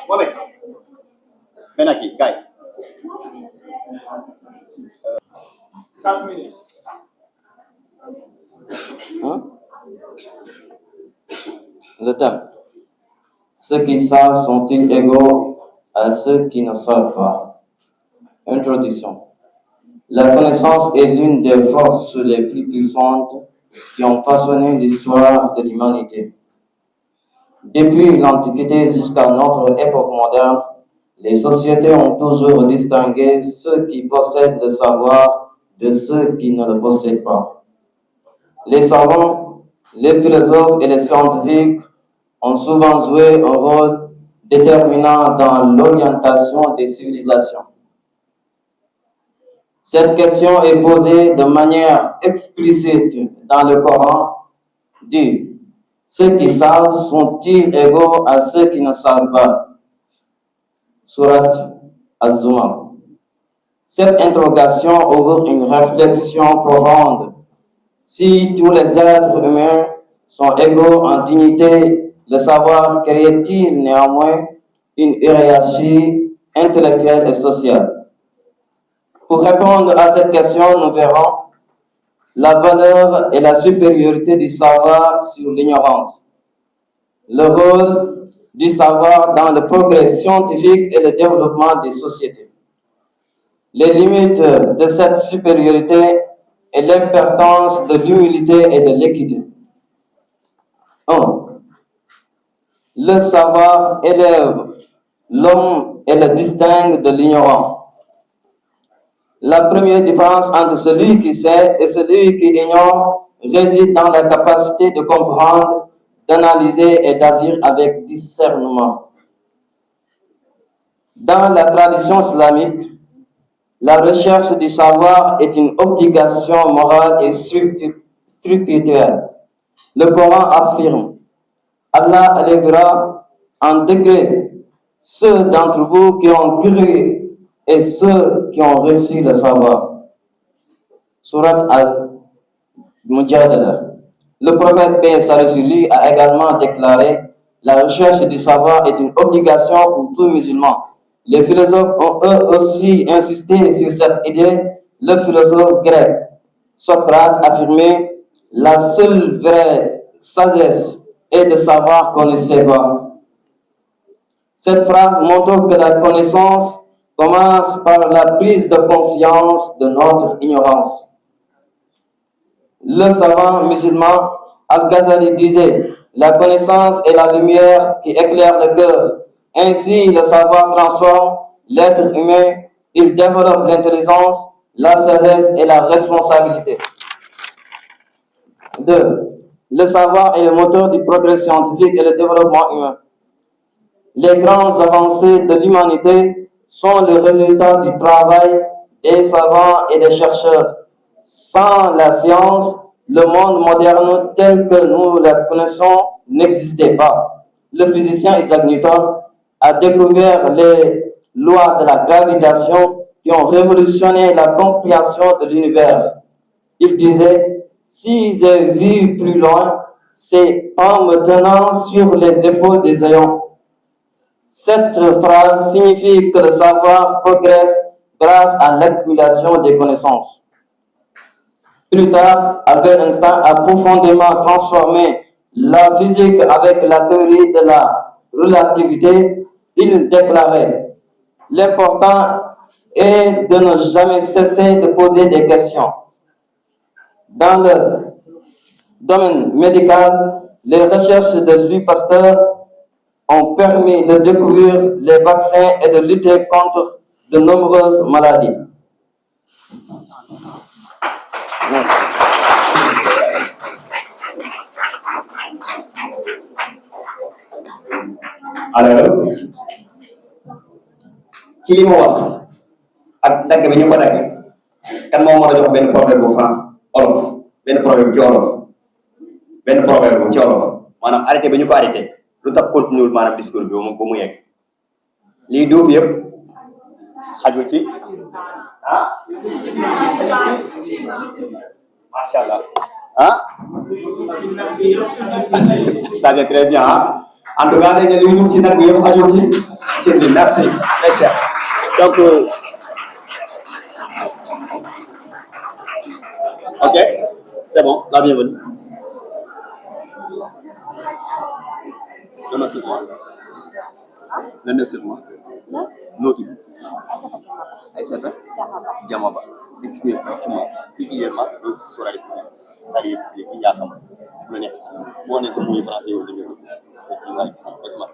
Mohamed. Viens aquí, Guy. 4 minutes. Hein? Le thème. Ceux qui savent sont-ils égaux à ceux qui ne savent pas? Introduction. La connaissance est l'une des forces les plus puissantes qui ont façonné l'histoire de l'humanité. Depuis l'Antiquité jusqu'à notre époque moderne, les sociétés ont toujours distingué ceux qui possèdent le savoir de ceux qui ne le possèdent pas. Les savants, les philosophes et les scientifiques ont souvent joué un rôle déterminant dans l'orientation des civilisations. Cette question est posée de manière explicite dans le Coran, dit « Ceux qui savent sont-ils égaux à ceux qui ne savent pas ?» Surat Az-Zumar. Cette interrogation ouvre une réflexion profonde. Si tous les êtres humains sont égaux en dignité, le savoir crée-t-il néanmoins une hiérarchie intellectuelle et sociale. Pour répondre à cette question, nous verrons la valeur et la supériorité du savoir sur l'ignorance, le rôle du savoir dans le progrès scientifique et le développement des sociétés, les limites de cette supériorité et l'importance de l'humilité et de l'équité. 1. Le savoir élève l'homme et le distingue de l'ignorant. La première différence entre celui qui sait et celui qui ignore réside dans la capacité de comprendre, d'analyser et d'agir avec discernement. Dans la tradition islamique, la recherche du savoir est une obligation morale et spirituelle. Le Coran affirme: Allah élèvera en degré ceux d'entre vous qui ont cru et ceux qui ont reçu le savoir. Surat Al-Mujadala. Le prophète paix et salut sur lui a également déclaré: la recherche du savoir est une obligation pour tout musulman. Les philosophes ont eux aussi insisté sur cette idée. Le philosophe grec Socrate affirmait: la seule vraie sagesse est de savoir qu'on ne sait pas. Cette phrase montre que la connaissance commence par la prise de conscience de notre ignorance. Le savant musulman Al-Ghazali disait: la connaissance est la lumière qui éclaire le cœur. Ainsi, le savoir transforme l'être humain, il développe l'intelligence, la sagesse et la responsabilité. 2. Le savoir est le moteur du progrès scientifique et le développement humain. Les grandes avancées de l'humanité sont le résultat du travail des savants et des chercheurs. Sans la science, le monde moderne tel que nous le connaissons n'existait pas. Le physicien Isaac Newton a découvert les lois de la gravitation qui ont révolutionné la compréhension de l'univers. Il disait: si j'ai vu plus loin, c'est en me tenant sur les épaules des géants. Cette phrase signifie que le savoir progresse grâce à l'accumulation des connaissances. Plus tard, Albert Einstein a profondément transformé la physique avec la théorie de la relativité. Il déclarait: l'important est de ne jamais cesser de poser des questions. Dans le domaine médical, les recherches de Louis Pasteur ont permis de découvrir les vaccins et de lutter contre de nombreuses maladies. Merci. Alors ci li mu wax ak dagg bi ñu ko dagg kan moo mën a jox benn proverbe bu France olof benn proverbe ci olof benn proverbe ci olof maanaam arrêté bi ñu ko arrêté lu tax continuer maanaam discours bi ba mu yegg lii duuf yëpp xajul ci macha allah ça c'est très bien en tout cas dañu li ñu ci nag yëpp xajul ci cër bi merci très cher donc ok c'est bon la bienvenue. Le 9 mois. Noo tudd. Aïssata Diamaba. Explique effectivement particulièrement le Sorare, c'est-à-dire ki nga xam bu la neexee sax moo ne sa muy français yow li nga ki nga explique effectivement.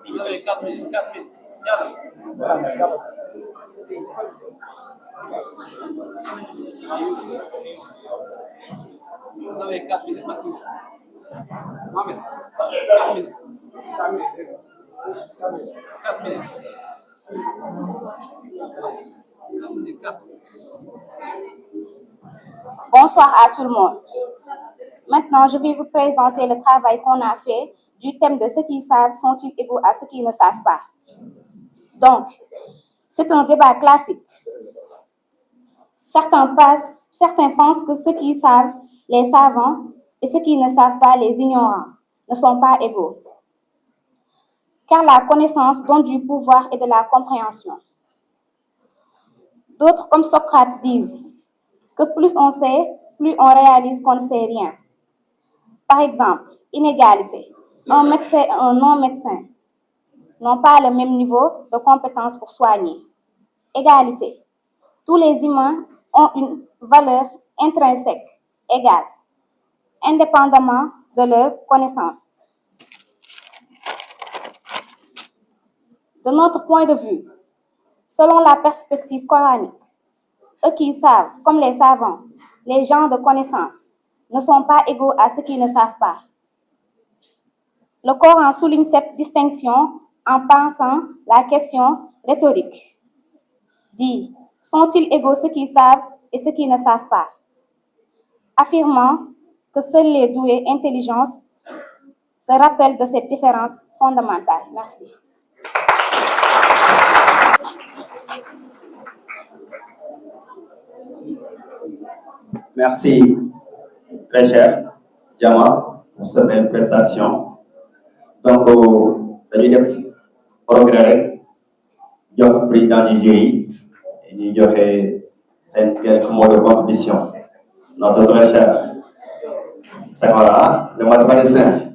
Vous avez 4 minutes maximum. Mohamed, 4 minutes. 4 minutes. Bonsoir à tout le monde. Maintenant, je vais vous présenter le travail qu'on a fait du thème de ceux qui savent sont-ils égaux à ceux qui ne savent pas. Donc, c'est un débat classique. Certains pensent que ceux qui savent, les savants, et ceux qui ne savent pas, les ignorants, ne sont pas égaux. Car la connaissance donne du pouvoir et de la compréhension. D'autres, comme Socrate, disent que plus on sait, plus on réalise qu'on ne sait rien. Par exemple, inégalité. Un médecin et un non-médecin n'ont pas le même niveau de compétence pour soigner. Égalité. Tous les humains ont une valeur intrinsèque égale, indépendamment de leur connaissance. De notre point de vue, selon la perspective coranique, eux qui savent, comme les savants, les gens de connaissance, ne sont pas égaux à ceux qui ne savent pas. Le Coran souligne cette distinction en pensant la question rhétorique. Dit, sont-ils égaux ceux qui savent et ceux qui ne savent pas? Affirmant que seuls les doués intelligence se rappellent de cette différence fondamentale. Merci. Merci, très cher Diama, pour cette belle prestation. Donc, dañuy def progrès rek jox président du jury et ñu joxe seen quelques mots de contribution. Notre très cher Senghora, le mathématicien,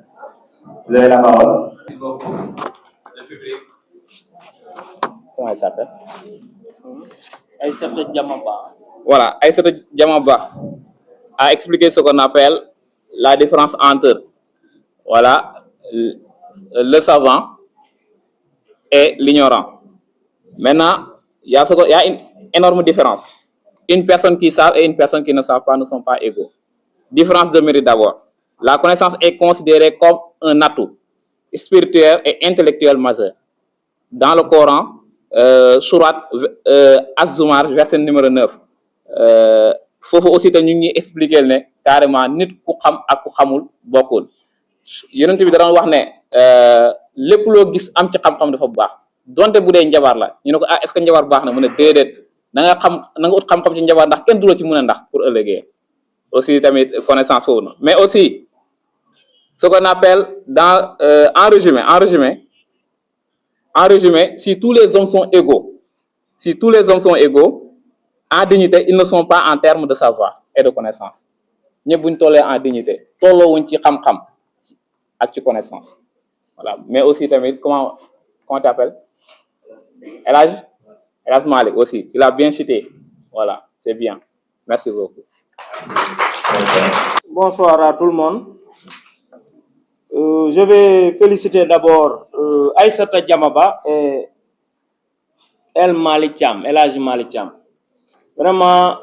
vous avez la parole. Merci beaucoup, le public. Comment elle s'appelle? Aïssata Diamaba. Voilà, Aïssata Diamaba a expliqué ce qu'on appelle la différence entre voilà, le savant et l'ignorant. Maintenant, il y a une énorme différence. Une personne qui sait et une personne qui ne sait pas ne sont pas égaux. Différence de mérite d'abord. La connaissance est considérée comme un atout spirituel et intellectuel majeur. Dans le Coran, Surat Az-Zumar, verset numéro 9, foofu aussi te ñu ngi expliquer ne carrément nit ku xam ak ku xamul bokkul. Yonent bi da doon wax ne lépp loo gis am ci xam-xam dafa baax donte bu dee njabar la ñu ne ko ah est-ce que njabar baax na mu ne déedéet na nga ut xam-xam ci njabar ndax kenn du la ci mën a ndax pour ëllëgee aussi tamit connaissance foofu na mais aussi ce qu'on appelle dans en résumé si tous les hommes sont égaux en dignité ils ne sont pas en termes de savoir et de connaissance ñëpp buñ tollee en dignité tolloowuñ ci xam-xam ak ci connaissance voilà mais aussi tamit comment t'appelles El Hadj Malick aussi il a bien cité voilà c'est bien merci beaucoup. Bonsoir à tout le monde. Je vais féliciter d'abord Aïssata Diamaba et El Hadj Malick Thiam. Vraiment,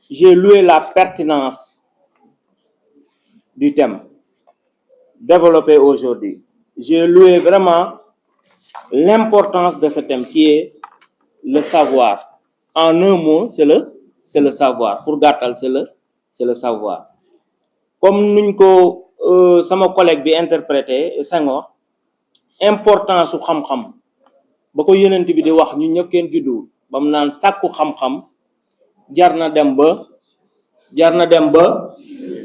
j'ai loué la pertinence du thème développé aujourd'hui. J'ai loué vraiment l'importance de ce thème qui est le savoir. En un mot, c'est le savoir. Pour gàttal, c'est le savoir. Comme nuñ ko sama collègue bi interprété Senghor, importance su xam-xam ba ko Yonent bi di wax ñu ñëpp kenn juddu ba mu naan sàkku xam-xam jar na dem ba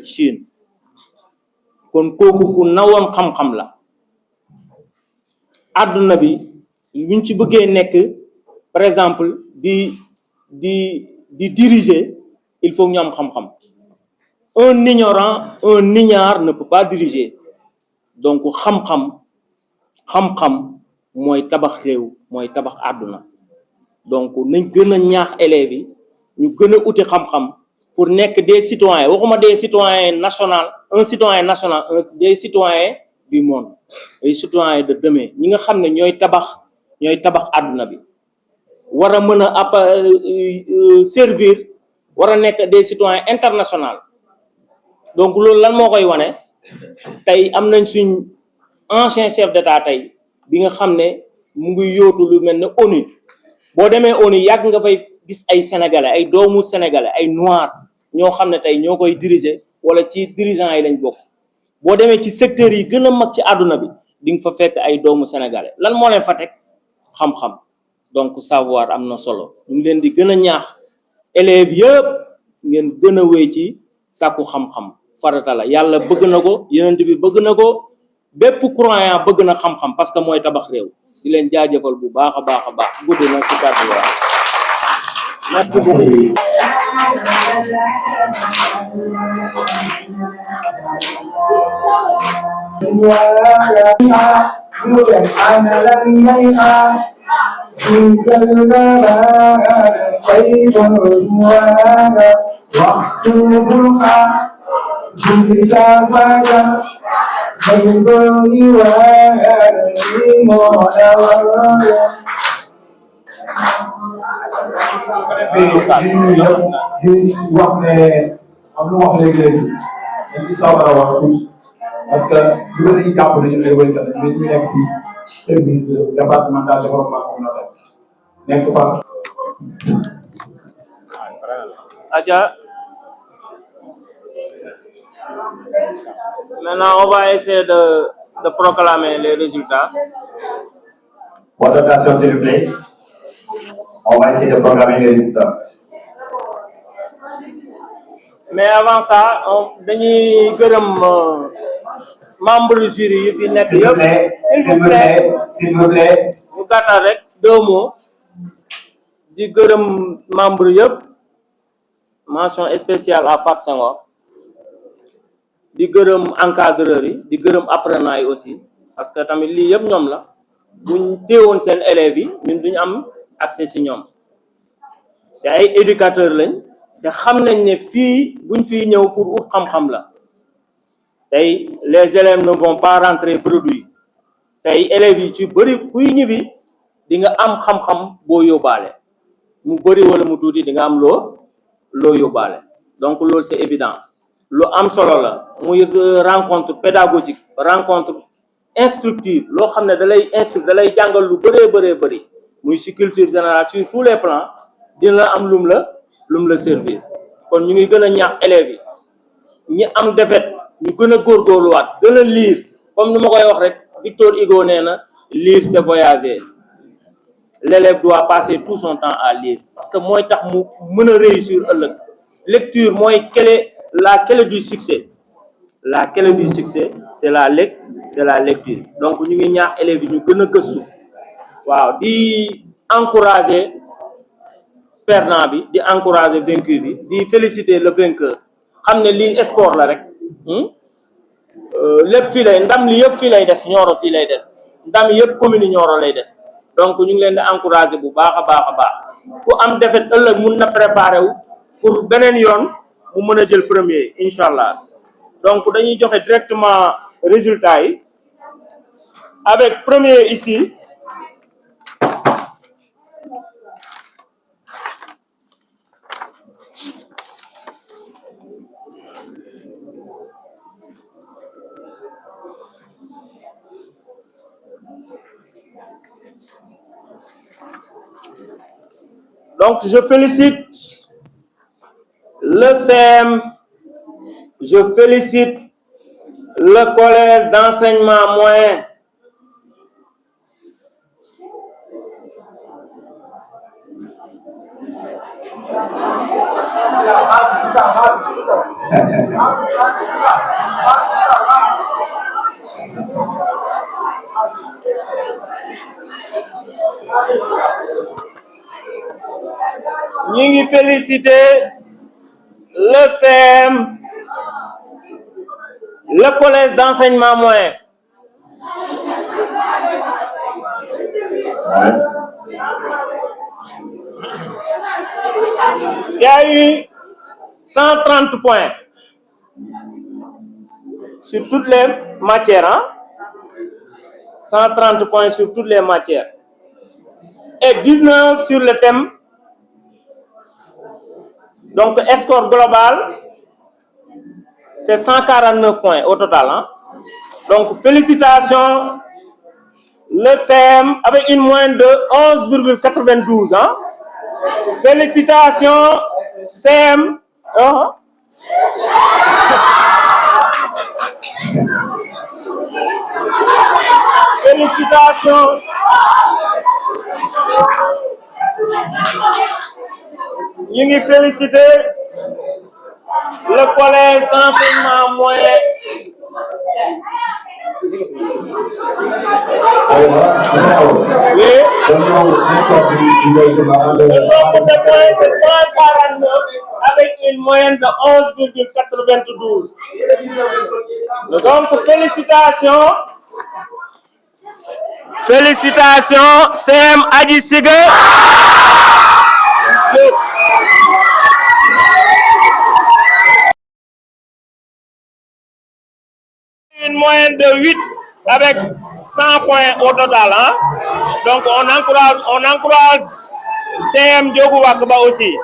Chine. Kon kooku ku nawoon xam-xam la. Àdduna bi buñ ci bëggee nekk par exemple di diriger il faut ñu am xam-xam. Un ignare ne peut pas diriger. Donc xam-xam mooy tabax réew mooy tabax àdduna. Donc nañ gën a ñaax élèves yi ñu gën a uti xam-xam pour nekk des citoyens waxuma des citoyens nationaux un citoyen national des citoyens du monde des citoyens de demain ñi nga xam ne ñooy tabax àdduna bi war a mën a servir war a nekk des citoyens internationaux. Donc loolu lan moo koy wane tey am nañ suñ ancien chef d'état tey bi nga xam ne mu ngi yóotu lu mel ne ONU boo demee ONU yàgg nga fay gis ay sénégalais ay doomu sénégalais ay noirs ñoo xam ne tey ñoo koy diriger wala ci dirigeants yi lañ bokk. boo demee ci secteurs yi gën a mag ci àdduna bi di nga fa fekk ay doomu sénégalais lan moo leen fa teg xam-xam. Donc savoir am na solo ñu ngi leen di gën a ñaax élèves yëpp ngeen gën a wéy ci sàkku xam-xam farata la yàlla bëgg na ko Yonent bi bëgg na ko bépp croyant bëgg na xam-xam parce que mooy tabax réew di leen jaajëfal bu baax a baax guddi na ci kàddu Merci beaucoup. wax ne am lu wax léegi-léegi dañ ci sawar a wax tuuti parce que ñu bëri dañuy jàpp nañu ay wéykat mais ñu nekk fii service départemental développement communautaire nekk fa. Adja, maintenant on va essayer de proclamer les résultats. Votre attention, s'il vous plaît. On va essayer de proclamer les résultats. Mais avant ça, dañuy gërëm membre jury yi fi nekk yëpp. S'il vous plaît. ñu gàttal rek 2 mots di gërëm membre yëpp. Mention spéciale à Pape Senghor. Di gërëm encadreurs yi, di gërëm apprenants yi aussi parce que tamit lii yëpp ñoom la. Buñ téewoon seen élèves yi ñun duñu am accès ci ñoom. Te ay éducateurs lañ. te xam nañ ne fii buñ fii ñëw pour ut xam-xam la tey les élèves ne vont pas rentrer produits tey élèves yi ci bëri kuy ñibbi di nga am xam-xam boo yóbbaale mu bëri wala mu tuuti di nga am loo yóbbaale donc loolu c'est évident lu am solo la muy rencontre pédagogique rencontre instructive loo xam ne da lay jàngal lu bëree bëri muy ci culture générale sur tous les plans dina am lum la servir kon ñu ngi gën a ñaax élèves yi ñi am défaite ñu gën a góorgóorluwaat gën a lire comme ni ma koy wax rek Victor Hugo nee na lire c'est voyager l'élève doit passer tout son temps à lire parce que mooy tax mu mën a réussir ëllëg lecture mooy la clé du succès c'est la lecture donc ñu ngi ñaax élèves yi ñu gën a gëstu waaw di encourager perdant bi di encourager vaincu bi di féliciter le vainqueur xam ne lii sport la rek lépp fii lay ndam li yëpp fii lay des Nioro fii lay des ndam yëpp commune Nioro lay des donc ñu ngi leen di encourager bu baax a baax ku am défaite ëllëg mun na préparer wu pour beneen yoon mu mën a jël premier incha allah donc dañuy joxe directement résultat yi avec premier ici. Donc, je félicite le CEM, je félicite le collège d'enseignement moyen. Ñu ngi féliciter le CEM, le collège d'enseignement moyen. Il y a eu 130 points sur toutes les matières, hein? 130 points sur toutes les matières. Et 19 sur le thème. Donc, score global, c'est 149 points au total. Hein? Donc, félicitations, le CEM avec une moyenne de 11,92. Hein? Félicitations, CEM. Félicitations. Ñu ngi féliciter le collège d'enseignement moyen Oui. Le nombre de points c'est 149 avec une moyenne de 11,92. Donc félicitations CM Adji Siga. Une moyenne de 8 avec 100 points au total, hein? Donc on encourage CM Diogo Wakba aussi.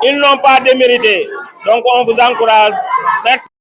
Ils n'ont pas démérité. Donc on vous encourage. Merci.